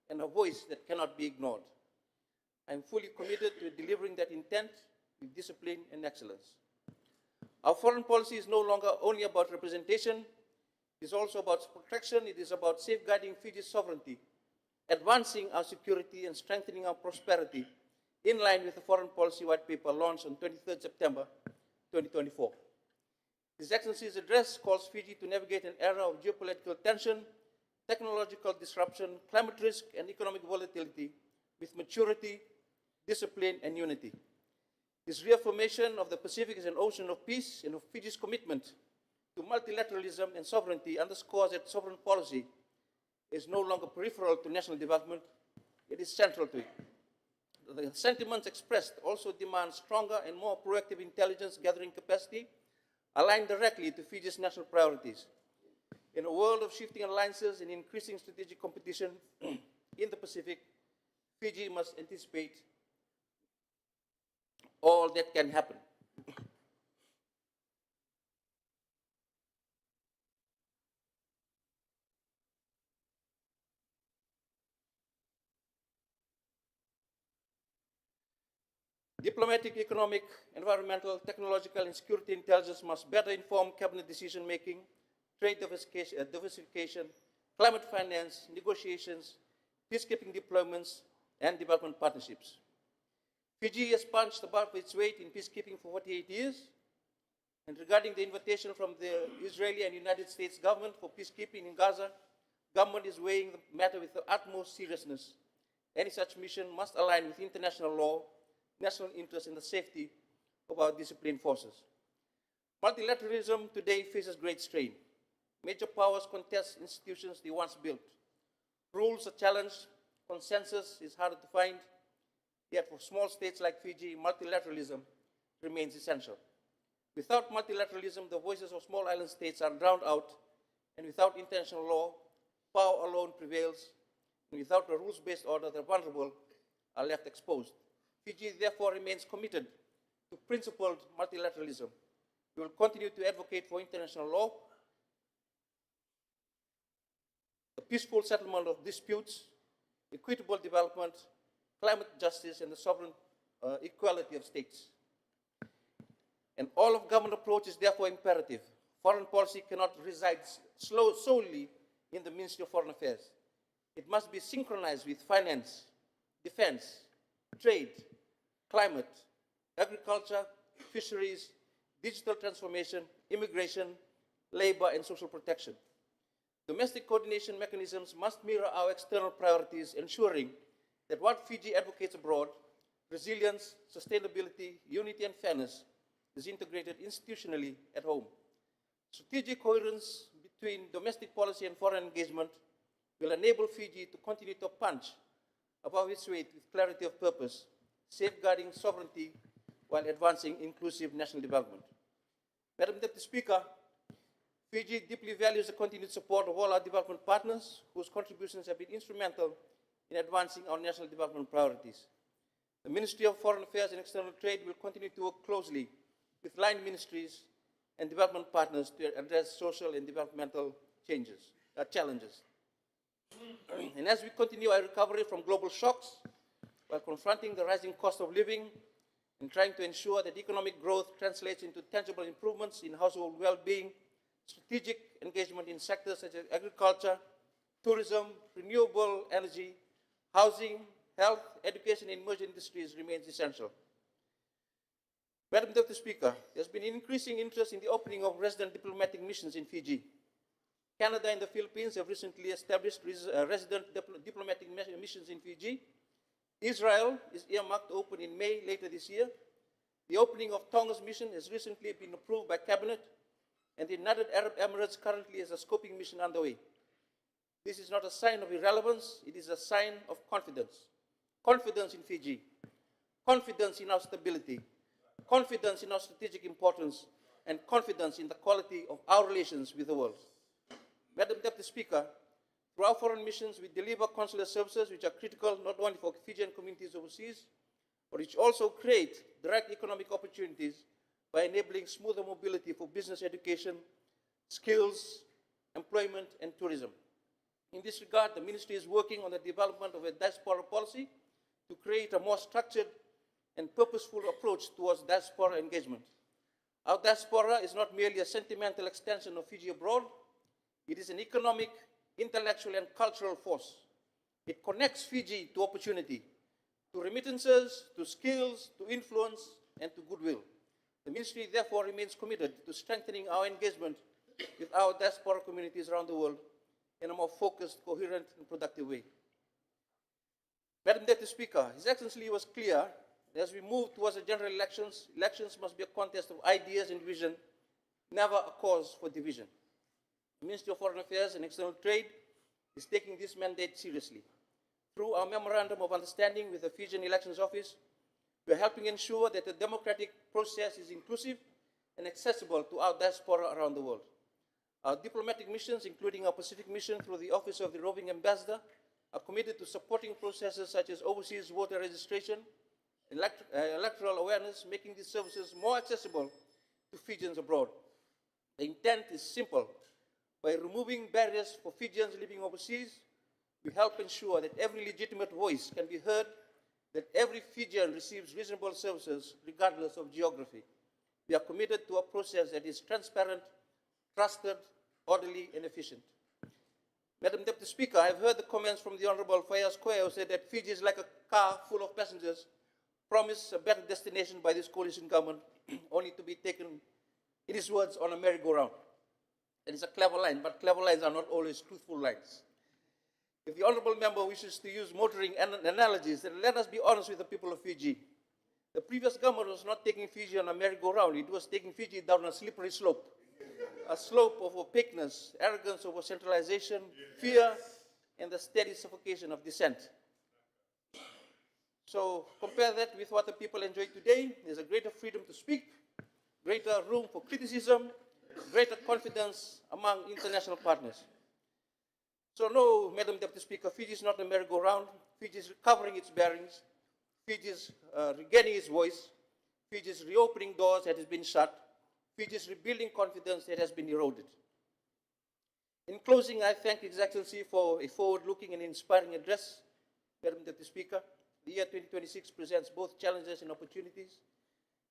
Speaker 3: and a voice that cannot be ignored. I am fully committed to delivering that intent with discipline and excellence. Our foreign policy is no longer only about representation, it is also about protection, it is about safeguarding Fiji's sovereignty, advancing our security and strengthening our prosperity in line with the Foreign Policy White Paper launched on 23rd September 2024. His Excellency's address calls Fiji to navigate an era of geopolitical tension, technological disruption, climate risk, and economic volatility with maturity, discipline, and unity. His reaffirmation of the Pacific as an ocean of peace and of Fiji's commitment to multilateralism and sovereignty underscores that sovereign policy is no longer peripheral to national development, it is central to it. The sentiments expressed also demand stronger and more proactive intelligence gathering capacity aligned directly to Fiji's national priorities. In a world of shifting alliances and increasing strategic competition in the Pacific, Fiji must anticipate all that can happen. Diplomatic, economic, environmental, technological, and security intelligence must better inform cabinet decision-making, trade diversification, climate finance, negotiations, peacekeeping deployments, and development partnerships. Fiji has punched above its weight in peacekeeping for 48 years, and regarding the invitation from the Israeli and United States government for peacekeeping in Gaza, government is weighing the matter with the utmost seriousness. Any such mission must align with international law, national interest, and the safety of our disciplined forces. Multilateralism today faces great strain. Major powers contest institutions they once built. Rules are challenged, consensus is harder to find, yet for small states like Fiji, multilateralism remains essential. Without multilateralism, the voices of small island states are drowned out, and without international law, power alone prevails, and without a rules-based order, the vulnerable are left exposed. Fiji therefore remains committed to principled multilateralism, We will continue to advocate for international law, the peaceful settlement of disputes, equitable development, climate justice, and the sovereign equality of states. An all-of-government approach is therefore imperative. Foreign policy cannot reside solely in the Ministry of Foreign Affairs. It must be synchronized with finance, defense, trade, climate, agriculture, fisheries, digital transformation, immigration, labor, and social protection. Domestic coordination mechanisms must mirror our external priorities, ensuring that what Fiji advocates abroad, resilience, sustainability, unity, and fairness, is integrated institutionally at home. Strategic coherence between domestic policy and foreign engagement will enable Fiji to continue to punch above its weight with clarity of purpose, safeguarding sovereignty while advancing inclusive national development. Madam Deputy Speaker, Fiji deeply values the continued support of all our development partners whose contributions have been instrumental in advancing our national development priorities. The Ministry of Foreign Affairs and External Trade will continue to work closely with line ministries and development partners to address social and developmental challenges. And as we continue our recovery from global shocks, while confronting the rising cost of living and trying to ensure that economic growth translates into tangible improvements in household well-being, strategic engagement in sectors such as agriculture, tourism, renewable energy, housing, health, education, and emerging industries remains essential. Madam Deputy Speaker, there has been increasing interest in the opening of resident diplomatic missions in Fiji. Canada and the Philippines have recently established resident diplomatic missions in Fiji. Israel is earmarked to open in May later this year. The opening of Tonga's mission has recently been approved by Cabinet, and the United Arab Emirates currently has a scoping mission underway. This is not a sign of irrelevance, it is a sign of confidence. Confidence in Fiji, confidence in our stability, confidence in our strategic importance, and confidence in the quality of our relations with the world. Madam Deputy Speaker, through our foreign missions, we deliver consular services which are critical not only for Fijian communities overseas, but which also create direct economic opportunities by enabling smoother mobility for business education, skills, employment, and tourism. In this regard, the Ministry is working on the development of a diaspora policy to create a more structured and purposeful approach towards diaspora engagement. Our diaspora is not merely a sentimental extension of Fiji abroad, it is an economic, intellectual, and cultural force. It connects Fiji to opportunity, to remittances, to skills, to influence, and to goodwill. The Ministry therefore remains committed to strengthening our engagement with our diaspora communities around the world in a more focused, coherent, and productive way. Madam Deputy Speaker, His Excellency was clear that as we move towards the general elections, elections must be a contest of ideas and vision, never a cause for division. The Ministry of Foreign Affairs and External Trade is taking this mandate seriously. Through our Memorandum of Understanding with the Fijian Elections Office, we are helping ensure that the democratic process is inclusive and accessible to our diaspora around the world. Our diplomatic missions, including our Pacific mission through the Office of the Roving Ambassador, are committed to supporting processes such as overseas voter registration, electoral awareness, making these services more accessible to Fijians abroad. The intent is simple. By removing barriers for Fijians living overseas, we help ensure that every legitimate voice can be heard, that every Fijian receives reasonable services regardless of geography. We are committed to a process that is transparent, trusted, orderly, and efficient. Madam Deputy Speaker, I have heard the comments from the Honorable Fayaz Koya, who said that Fiji is like a car full of passengers, promised a better destination by this coalition government, only to be taken, in his words, on a merry-go-round. And it's a clever line, but clever lines are not always truthful lines. If the Honourable Member wishes to use motoring analogies, then let us be honest with the people of Fiji. The previous government was not taking Fiji on a merry-go-round, it was taking Fiji down a slippery slope. A slope of opaqueness, arrogance over centralization, fear, and the steady suffocation of dissent. So compare that with what the people enjoy today. There's a greater freedom to speak, greater room for criticism, greater confidence among international partners. So no, Madam Deputy Speaker, Fiji is not a merry-go-round. Fiji is recovering its bearings. Fiji is regaining its voice. Fiji is reopening doors that have been shut. Fiji's rebuilding confidence that has been eroded. In closing, I thank His Excellency for a forward-looking and inspiring address. Madam Deputy Speaker, the year 2026 presents both challenges and opportunities.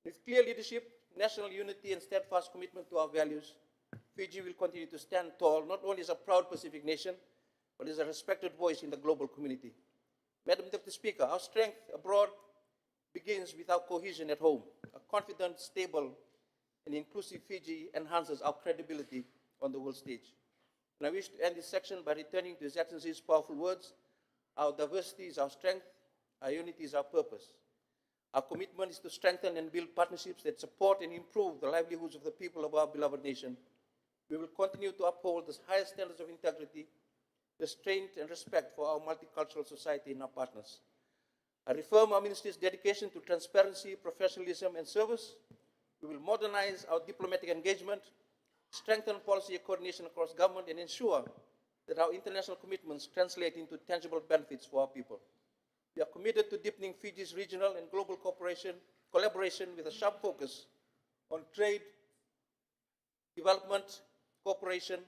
Speaker 3: With clear leadership, national unity, and steadfast commitment to our values, Fiji will continue to stand tall, not only as a proud Pacific nation, but as a respected voice in the global community. Madam Deputy Speaker, our strength abroad begins with our cohesion at home. A confident, stable, and inclusive Fiji enhances our credibility on the world stage. And I wish to end this section by returning to His Excellency's powerful words: our diversity is our strength, our unity is our purpose. Our commitment is to strengthen and build partnerships that support and improve the livelihoods of the people of our beloved nation. We will continue to uphold the highest standards of integrity, restraint, and respect for our multicultural society and our partners. I reaffirm our Ministry's dedication to transparency, professionalism, and service. We will modernize our diplomatic engagement, strengthen policy coordination across government, and ensure that our international commitments translate into tangible benefits for our people. We are committed to deepening Fiji's regional and global collaboration with a sharp focus on trade, development, cooperation,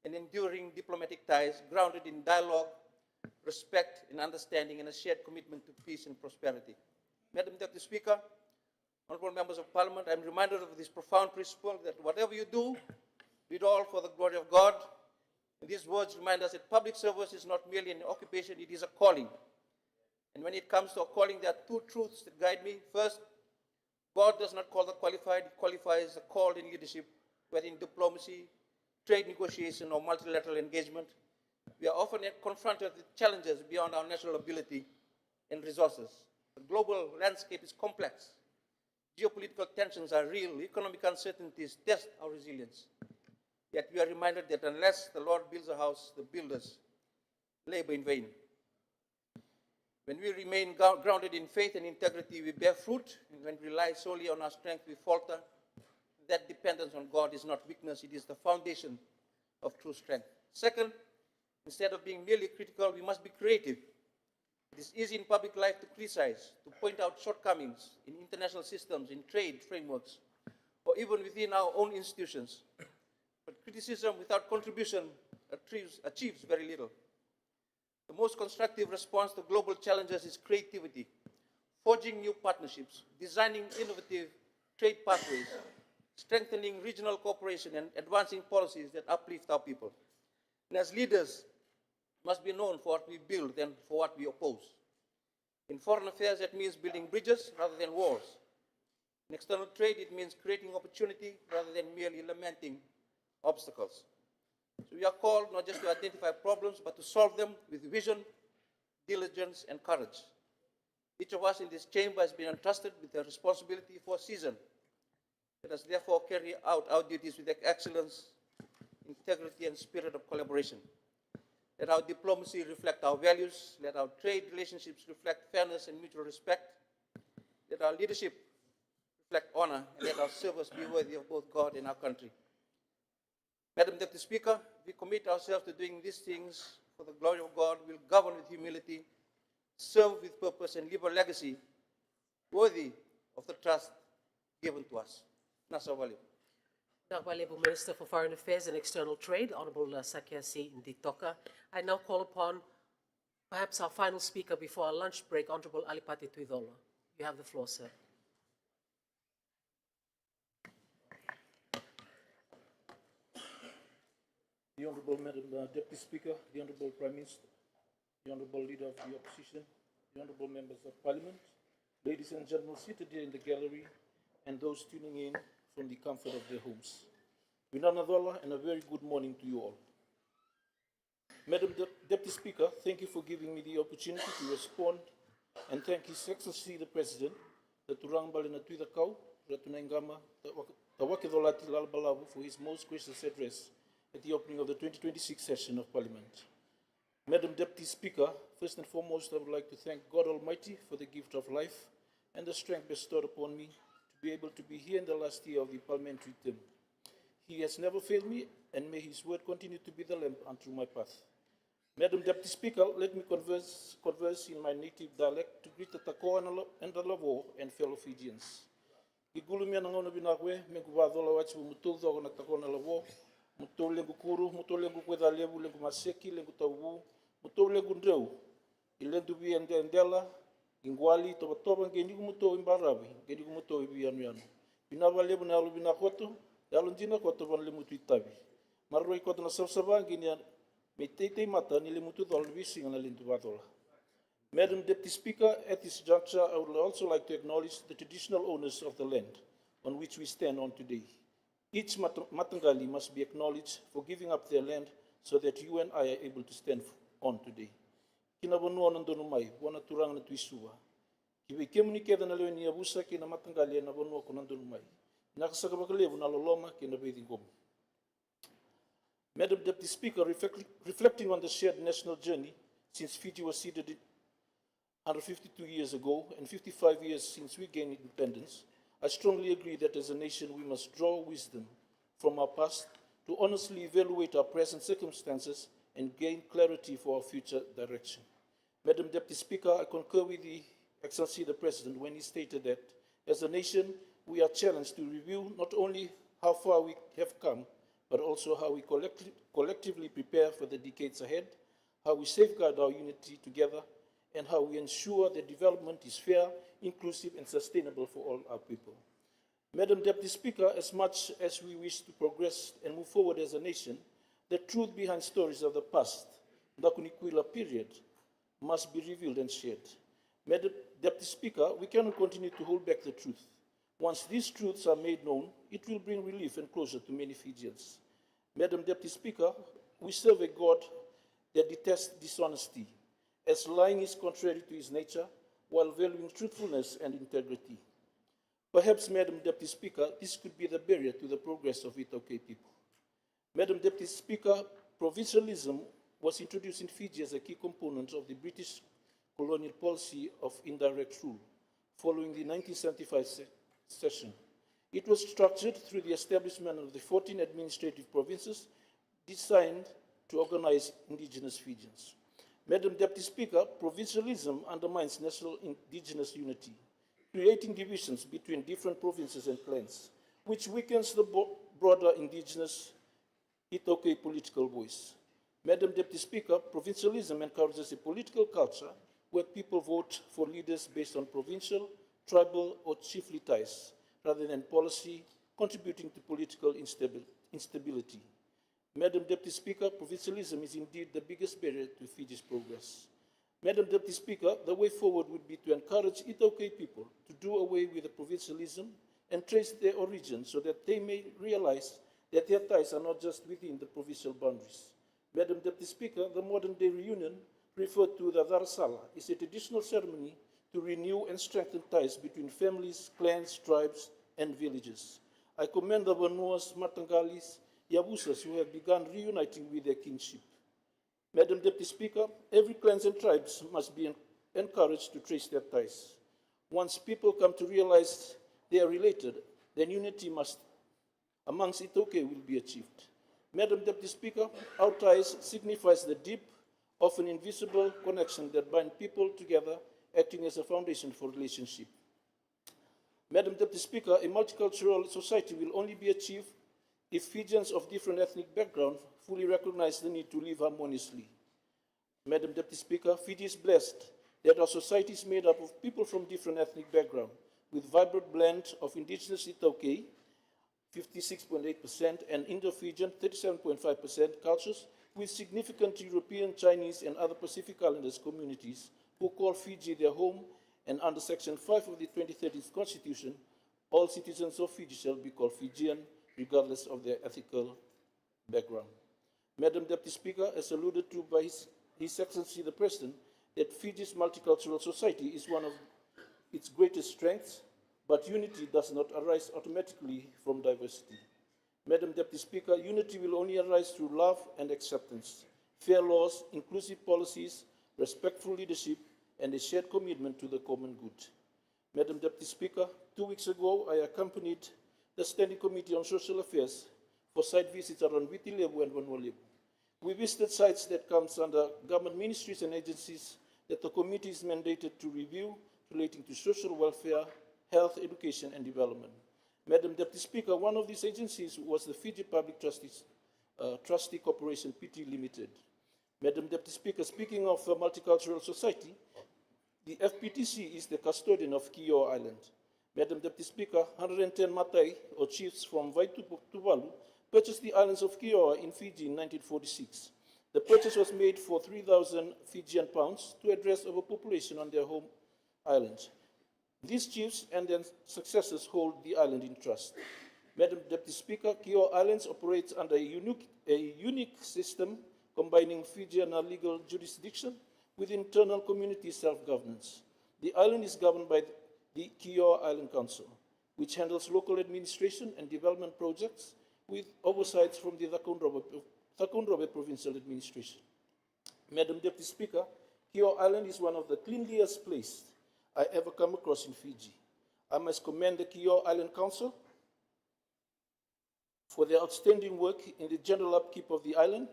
Speaker 3: and enduring diplomatic ties grounded in dialogue, respect, and understanding, and a shared commitment to peace and prosperity. Madam Deputy Speaker, honorable members of Parliament, I am reminded of this profound principle that whatever you do it all for the glory of God. And these words remind us that public service is not merely an occupation, it is a calling. And when it comes to a calling, there are two truths that guide me. First, God does not call the qualified, He qualifies the called in leadership, whether in diplomacy, trade negotiation, or multilateral engagement. We are often confronted with challenges beyond our national ability and resources. The global landscape is complex. Geopolitical tensions are real. Economic uncertainties test our resilience. Yet we are reminded that unless the Lord builds a house, the builders labor in vain. When we remain grounded in faith and integrity, we bear fruit. And when we rely solely on our strength, we falter. That dependence on God is not weakness, it is the foundation of true strength. Second, instead of being merely critical, we must be creative. It is easy in public life to criticize, to point out shortcomings in international systems, in trade frameworks, or even within our own institutions. But criticism without contribution achieves very little. The most constructive response to global challenges is creativity, forging new partnerships, designing innovative trade pathways, strengthening regional cooperation, and advancing policies that uplift our people. And as leaders, must be known for what we build than for what we oppose. In foreign affairs, that means building bridges rather than walls. In external trade, it means creating opportunity rather than merely lamenting obstacles. So we are called not just to identify problems, but to solve them with vision, diligence, and courage. Each of us in this chamber has been entrusted with a responsibility for a season. Let us therefore carry out our duties with excellence, integrity, and spirit of collaboration. Let our diplomacy reflect our values. Let our trade relationships reflect fairness and mutual respect. Let our leadership reflect honor, and let our service be worthy of both God and our country. Madam Deputy Speaker, we commit ourselves to doing these things for the glory of God. We will govern with humility, serve with purpose, and leave a legacy worthy of the trust given to us. Nasa wale.
Speaker 1: The Honorable Minister for Foreign Affairs and External Trade, Honorable Sakiasi Nditoka. I now call upon perhaps our final speaker before our lunch break, Honorable Alipati Tuidola. You have the floor, sir.
Speaker 4: The Honourable Madam Deputy Speaker, the Honourable Prime Minister, the Honourable Leader of the Opposition, the Honourable Members of Parliament, ladies and gentlemen seated here in the gallery, and those tuning in from the comfort of their homes. Vinanadola, and a very good morning to you all. Madam Deputy Speaker, thank you for giving me the opportunity to respond, and thank His Excellency the President, the Turang Balina Tuidakau, Ratunangama, the Wakidolati Lalbalabu, for his most gracious address at the opening of the 2026 session of Parliament. Madam Deputy Speaker, first and foremost, I would like to thank God Almighty for the gift of life and the strength bestowed upon me to be able to be here in the last year of the parliamentary term. He has never failed me, and may His word continue to be the lamp unto my path. Madam Deputy Speaker, let me converse in my native dialect to greet the Takoa and the Lavo and fellow Fijians. Igulu mia na ngona binakwe, mengu vadola wachi mutul thogo na takona lavo, mutul lengu kuru, mutul lengu kweda levu, lengu maseki, lengu tawu, mutul lengu ndreu, ilendu bi endela, ingwali, toba toba ngenigu mutul imbarabi, ngenigu mutul ibi yanu. Binava levu na alu binakoto, yalu ndina koto van le mutu itabi. Marroi koto na sabsaba ngenia, me teitei mata ni le mutu dol visi ngana lendu vadola. Madam Deputy Speaker, at this juncture, I would also like to acknowledge the traditional owners of the land on which we stand on today. Each Matangali must be acknowledged for giving up their land so that you and I are able to stand on today. Kina bonua nandonu mai, wana turanga na tuisua. Kiwe kemuni keda na leo ni abusa kina Matangali na bonua ko nandonu mai. Nakasaka bakalevu na loloma kina bethi ngom. Madam Deputy Speaker, reflecting on the shared national journey since Fiji was ceded 152 years ago and 55 years since we gained independence, I strongly agree that as a nation we must draw wisdom from our past to honestly evaluate our present circumstances and gain clarity for our future direction. Madam Deputy Speaker, I concur with the Excellency the President when he stated that as a nation we are challenged to review not only how far we have come, but also how we collectively prepare for the decades ahead, how we safeguard our unity together, and how we ensure that development is fair, inclusive, and sustainable for all our people. Madam Deputy Speaker, as much as we wish to progress and move forward as a nation, the truth behind stories of the past, the Kunikwila period, must be revealed and shared. Madam Deputy Speaker, we cannot continue to hold back the truth. Once these truths are made known, it will bring relief and closure to many Fijians. Madam Deputy Speaker, we serve a God that detests dishonesty, as lying is contrary to his nature, while valuing truthfulness and integrity. Perhaps, Madam Deputy Speaker, this could be the barrier to the progress of Itaukei people. Madam Deputy Speaker, provincialism was introduced in Fiji as a key component of the British colonial policy of indirect rule, following the 1975 session. It was structured through the establishment of the 14 administrative provinces designed to organize indigenous Fijians. Madam Deputy Speaker, provincialism undermines national indigenous unity, creating divisions between different provinces and clans, which weakens the broader indigenous Itaukei political voice. Madam Deputy Speaker, provincialism encourages a political culture where people vote for leaders based on provincial, tribal, or chiefly ties, rather than policy contributing to political instability. Madam Deputy Speaker, provincialism is indeed the biggest barrier to Fiji's progress. Madam Deputy Speaker, the way forward would be to encourage Itaukei people to do away with the provincialism and trace their origin so that they may realize that their ties are not just within the provincial boundaries. Madam Deputy Speaker, the modern-day reunion, referred to the Darasala, is a traditional ceremony to renew and strengthen ties between families, clans, tribes, and villages. I commend the Vanuas, Matangalis, Yabusas who have begun reuniting with their kinship. Madam Deputy Speaker, every clans and tribes must be encouraged to trace their ties. Once people come to realize they are related, then unity amongst Itaukei will be achieved. Madam Deputy Speaker, our ties signifies the deep, often invisible connection that bind people together, acting as a foundation for relationship. Madam Deputy Speaker, a multicultural society will only be achieved if Fijians of different ethnic backgrounds fully recognize the need to live harmoniously. Madam Deputy Speaker, Fiji is blessed that our society is made up of people from different ethnic backgrounds, with vibrant blend of indigenous Itaukei, 56.8%, and Indo-Fijian, 37.5% cultures, with significant European, Chinese, and other Pacific Islanders communities who call Fiji their home, and under Section 5 of the 2013 Constitution, all citizens of Fiji shall be called Fijian, regardless of their ethical background. Madam Deputy Speaker, as alluded to by His Excellency the President, that Fiji's multicultural society is one of its greatest strengths, but unity does not arise automatically from diversity. Madam Deputy Speaker, unity will only arise through love and acceptance, fair laws, inclusive policies, respectful leadership, and a shared commitment to the common good. Madam Deputy Speaker, 2 weeks ago, I accompanied the Standing Committee on Social Affairs for site visits around Viti Levu and Vanua Levu. We visited sites that comes under government ministries and agencies that the committee is mandated to review relating to social welfare, health, education, and development. Madam Deputy Speaker, one of these agencies was the Fiji Public Trustee Corporation, PT Limited. Madam Deputy Speaker, speaking of a multicultural society, the FPTC is the custodian of Kioa Island. Madam Deputy Speaker, 110 Matai, or chiefs from Vaitu Tuvalu, purchased the islands of Kioa in Fiji in 1946. The purchase was made for 3,000 Fijian pounds to address overpopulation on their home island. These chiefs and their successors hold the island in trust. Madam Deputy Speaker, Kioa Islands operates under a unique system combining Fijian legal jurisdiction with internal community self-governance. The island is governed by the Kioa Island Council, which handles local administration and development projects with oversight from the Takunrobe Provincial Administration. Madam Deputy Speaker, Kioa Island is one of the cleanliest places I ever come across in Fiji. I must commend the Kioa Island Council for their outstanding work in the general upkeep of the island,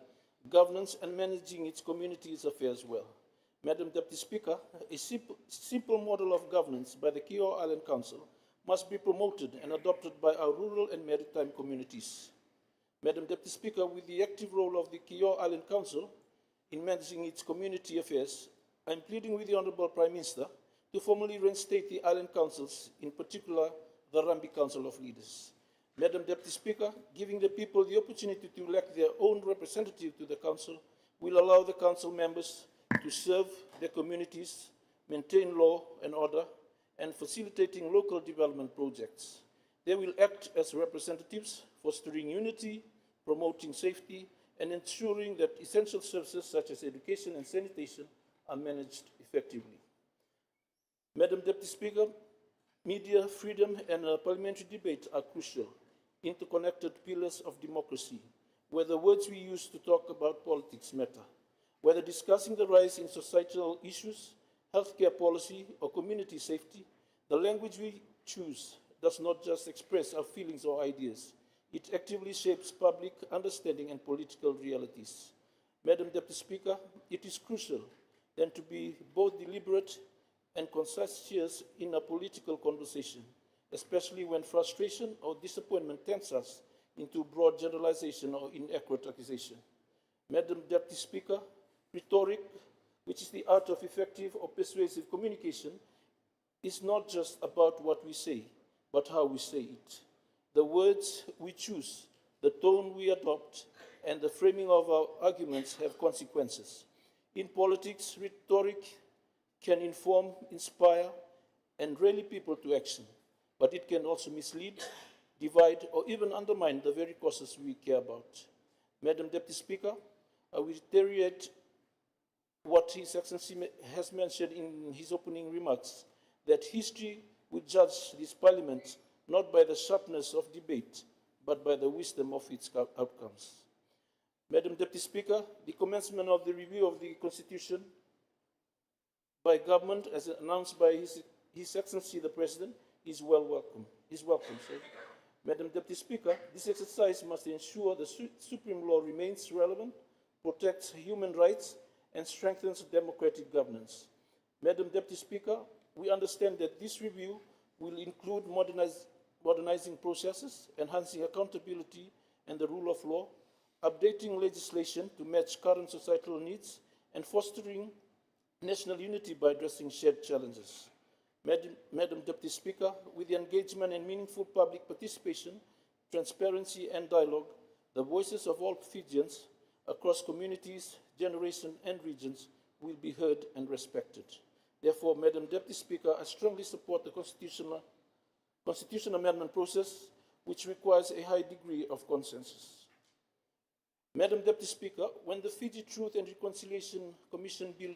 Speaker 4: governance, and managing its community's affairs well. Madam Deputy Speaker, a simple model of governance by the Kioa Island Council must be promoted and adopted by our rural and maritime communities. Madam Deputy Speaker, with the active role of the Kioa Island Council in managing its community affairs, I am pleading with the Honourable Prime Minister to formally reinstate the island councils, in particular the Rambi Council of Leaders. Madam Deputy Speaker, giving the people the opportunity to elect their own representative to the council will allow the council members to serve their communities, maintain law and order, and facilitating local development projects. They will act as representatives, fostering unity, promoting safety, and ensuring that essential services such as education and sanitation are managed effectively. Madam Deputy Speaker, media freedom and parliamentary debate are crucial, interconnected pillars of democracy, where the words we use to talk about politics matter. Whether discussing the rise in societal issues, healthcare policy, or community safety, the language we choose does not just express our feelings or ideas. It actively shapes public understanding and political realities. Madam Deputy Speaker, it is crucial then to be both deliberate and conscientious in a political conversation, especially when frustration or disappointment tempts us into broad generalization or inaccurate accusation. Madam Deputy Speaker, rhetoric, which is the art of effective or persuasive communication, is not just about what we say, but how we say it. The words we choose, the tone we adopt, and the framing of our arguments have consequences. In politics, rhetoric can inform, inspire, and rally people to action, but it can also mislead, divide, or even undermine the very causes we care about. Madam Deputy Speaker, I will reiterate what His Excellency has mentioned in his opening remarks, that history will judge this Parliament not by the sharpness of debate, but by the wisdom of its outcomes. Madam Deputy Speaker, the commencement of the review of the Constitution by government, as announced by His Excellency the President, is welcome. Madam Deputy Speaker, this exercise must ensure the supreme law remains relevant, protects human rights, and strengthens democratic governance. Madam Deputy Speaker, we understand that this review will include modernizing processes, enhancing accountability and the rule of law, updating legislation to match current societal needs, and fostering national unity by addressing shared challenges. Madam Deputy Speaker, with the engagement and meaningful public participation, transparency and dialogue, the voices of all Fijians across communities, generations and regions will be heard and respected. Therefore, Madam Deputy Speaker, I strongly support the constitutional amendment process, which requires a high degree of consensus. Madam Deputy Speaker, when the Fiji Truth and Reconciliation Commission Bill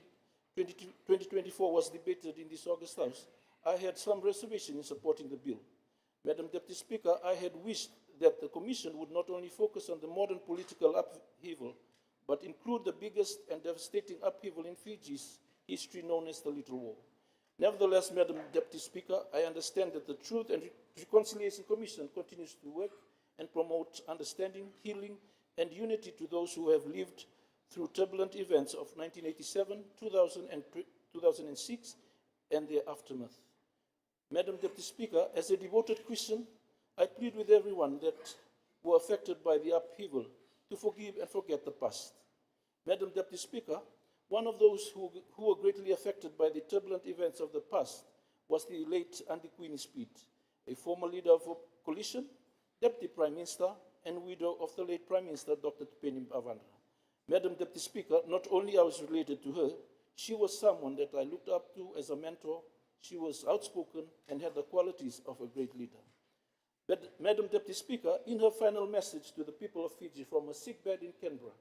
Speaker 4: 2024 was debated in this August House, I had some reservation in supporting the bill. Madam Deputy Speaker, I had wished that the Commission would not only focus on the modern political upheaval, but include the biggest and devastating upheaval in Fiji's history known as the Little War. Nevertheless, Madam Deputy Speaker, I understand that the Truth and Reconciliation Commission continues to work and promote understanding, healing, and unity to those who have lived through turbulent events of 1987, 2000, and 2006, and their aftermath. Madam Deputy Speaker, as a devoted Christian, I plead with everyone that were affected by the upheaval to forgive and forget the past. Madam Deputy Speaker, one of those who were greatly affected by the turbulent events of the past was the late Andy Queenie Speed, a former leader of coalition, Deputy Prime Minister, and widow of the late Prime Minister, Dr. Tupeni Bavandra. Madam Deputy Speaker, not only I was related to her, she was someone that I looked up to as a mentor. She was outspoken and had the qualities of a great leader. But Madam Deputy Speaker, in her final message to the people of Fiji from a sick bed in Canberra,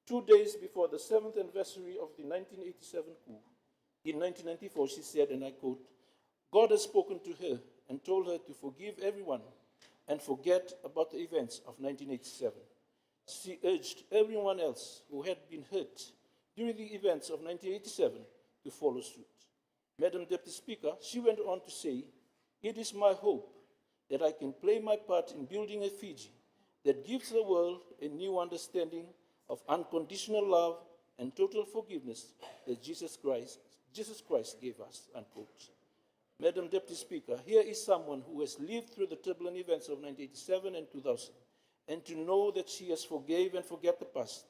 Speaker 4: 2 days before the 7th anniversary of the 1987 coup, in 1994, she said, and I quote, "God has spoken to her and told her to forgive everyone and forget about the events of 1987. She urged everyone else who had been hurt during the events of 1987 to follow suit." Madam Deputy Speaker, she went on to say, "It is my hope that I can play my part in building a Fiji that gives the world a new understanding of unconditional love and total forgiveness that Jesus Christ gave us," unquote. Madam Deputy Speaker, here is someone who has lived through the turbulent events of 1987 and 2000, and to know that she has forgave and forget the past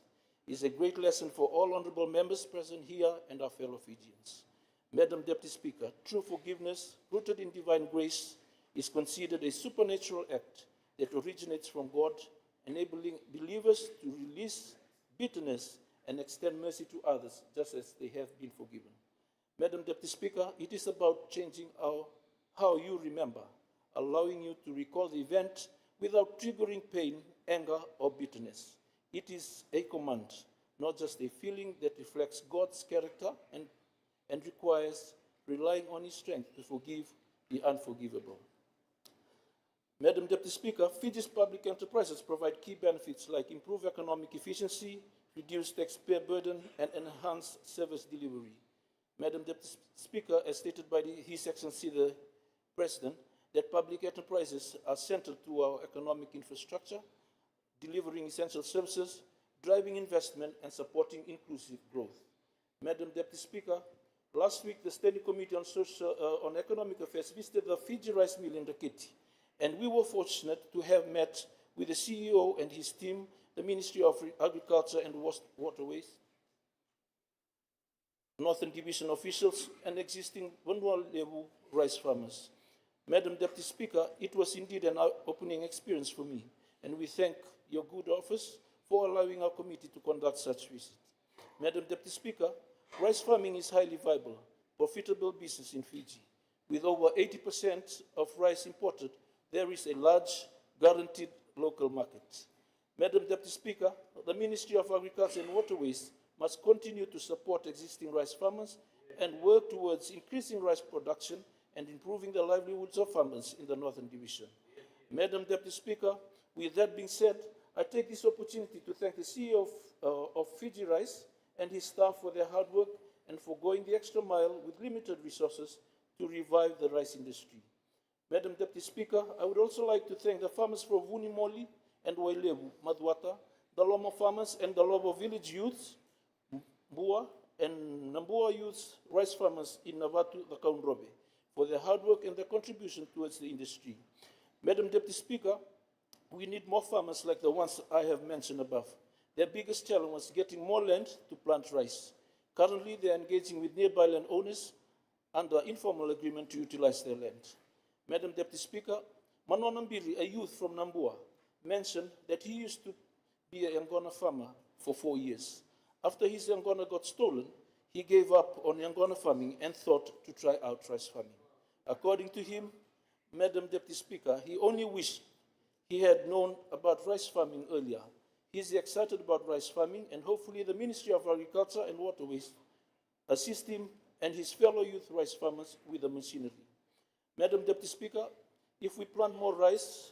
Speaker 4: is a great lesson for all honorable members present here and our fellow Fijians. Madam Deputy Speaker, true forgiveness, rooted in divine grace, is considered a supernatural act that originates from God, enabling believers to release bitterness and extend mercy to others just as they have been forgiven. Madam Deputy Speaker, it is about changing how you remember, allowing you to recall the event without triggering pain, anger, or bitterness. It is a command, not just a feeling that reflects God's character and requires relying on His strength to forgive the unforgivable. Madam Deputy Speaker, Fiji's public enterprises provide key benefits like improved economic efficiency, reduced taxpayer burden, and enhanced service delivery. Madam Deputy Speaker, as stated by His Excellency the President, that public enterprises are central to our economic infrastructure, delivering essential services, driving investment, and supporting inclusive growth. Madam Deputy Speaker, last week the Standing Committee on Economic Affairs visited the Fiji Rice Mill in Raketi, and we were fortunate to have met with the CEO and his team, the Ministry of Agriculture and Waterways, Northern Division officials, and existing Vanua Levu rice farmers. Madam Deputy Speaker, it was indeed an opening experience for me, and we thank your good office for allowing our committee to conduct such visits. Madam Deputy Speaker, rice farming is highly viable, profitable business in Fiji. With over 80% of rice imported, there is a large guaranteed local market. Madam Deputy Speaker, the Ministry of Agriculture and Waterways must continue to support existing rice farmers and work towards increasing rice production and improving the livelihoods of farmers in the Northern Division. Madam Deputy Speaker, with that being said, I take this opportunity to thank the CEO of Fiji Rice and his staff for their hard work and for going the extra mile with limited resources to revive the rice industry. Madam Deputy Speaker, I would also like to thank the farmers from Vunimoli and Wailevu, Maduata, the Lomo farmers and the Lobo village youths, Bua and Nambua youths, rice farmers in Navatu, the Kaunrobe, for their hard work and their contribution towards the industry. Madam Deputy Speaker, we need more farmers like the ones I have mentioned above. Their biggest challenge was getting more land to plant rice. Currently, they are engaging with nearby land owners under informal agreement to utilize their land. Madam Deputy Speaker, Manoa Nambiri, a youth from Nambua, mentioned that he used to be a Yangona farmer for 4 years. After his Yangona got stolen, he gave up on Yangona farming and thought to try out rice farming. According to him, Madam Deputy Speaker, he only wished he had known about rice farming earlier. He is excited about rice farming, and hopefully the Ministry of Agriculture and Waterways assist him and his fellow youth rice farmers with the machinery. Madam Deputy Speaker, if we plant more rice,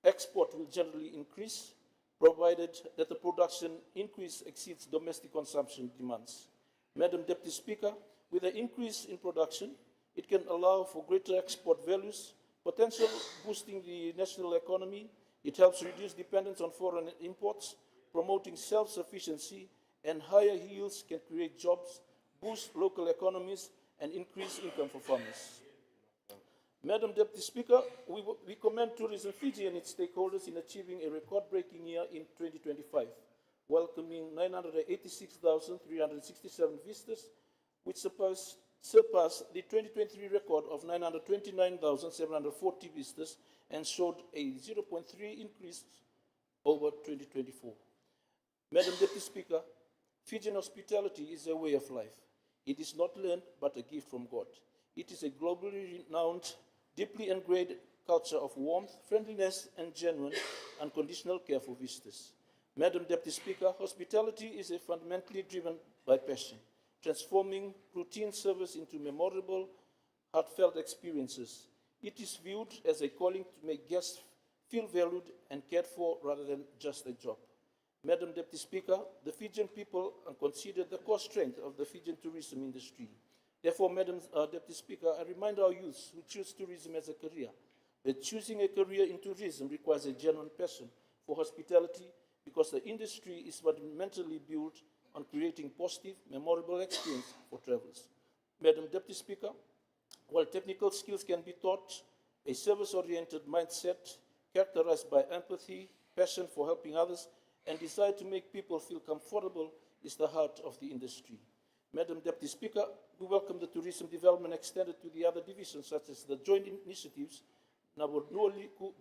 Speaker 4: export will generally increase, provided that the production increase exceeds domestic consumption demands. Madam Deputy Speaker, with the increase in production, it can allow for greater export values, potential boosting the national economy. It helps reduce dependence on foreign imports, promoting self-sufficiency, and higher yields can create jobs, boost local economies, and increase income for farmers. Madam Deputy Speaker, we commend Tourism Fiji and its stakeholders in achieving a record-breaking year in 2025, welcoming 986,367 visitors, which surpassed the 2023 record of 929,740 visitors and showed a 0.3 increase over 2024. Madam Deputy Speaker, Fijian hospitality is a way of life. It is not learned, but a gift from God. It is a globally renowned, deeply ingrained culture of warmth, friendliness, and genuine, unconditional care for visitors. Madam Deputy Speaker, hospitality is fundamentally driven by passion, transforming routine service into memorable, heartfelt experiences. It is viewed as a calling to make guests feel valued and cared for rather than just a job. Madam Deputy Speaker, the Fijian people are considered the core strength of the Fijian tourism industry. Therefore, Madam Deputy Speaker, I remind our youth who choose tourism as a career that choosing a career in tourism requires a genuine passion for hospitality because the industry is fundamentally built on creating positive, memorable experience for travelers. Madam Deputy Speaker, while technical skills can be taught, a service-oriented mindset characterized by empathy, passion for helping others, and desire to make people feel comfortable is the heart of the industry. Madam Deputy Speaker, we welcome the tourism development extended to the other divisions, such as the joint initiatives Nabualiku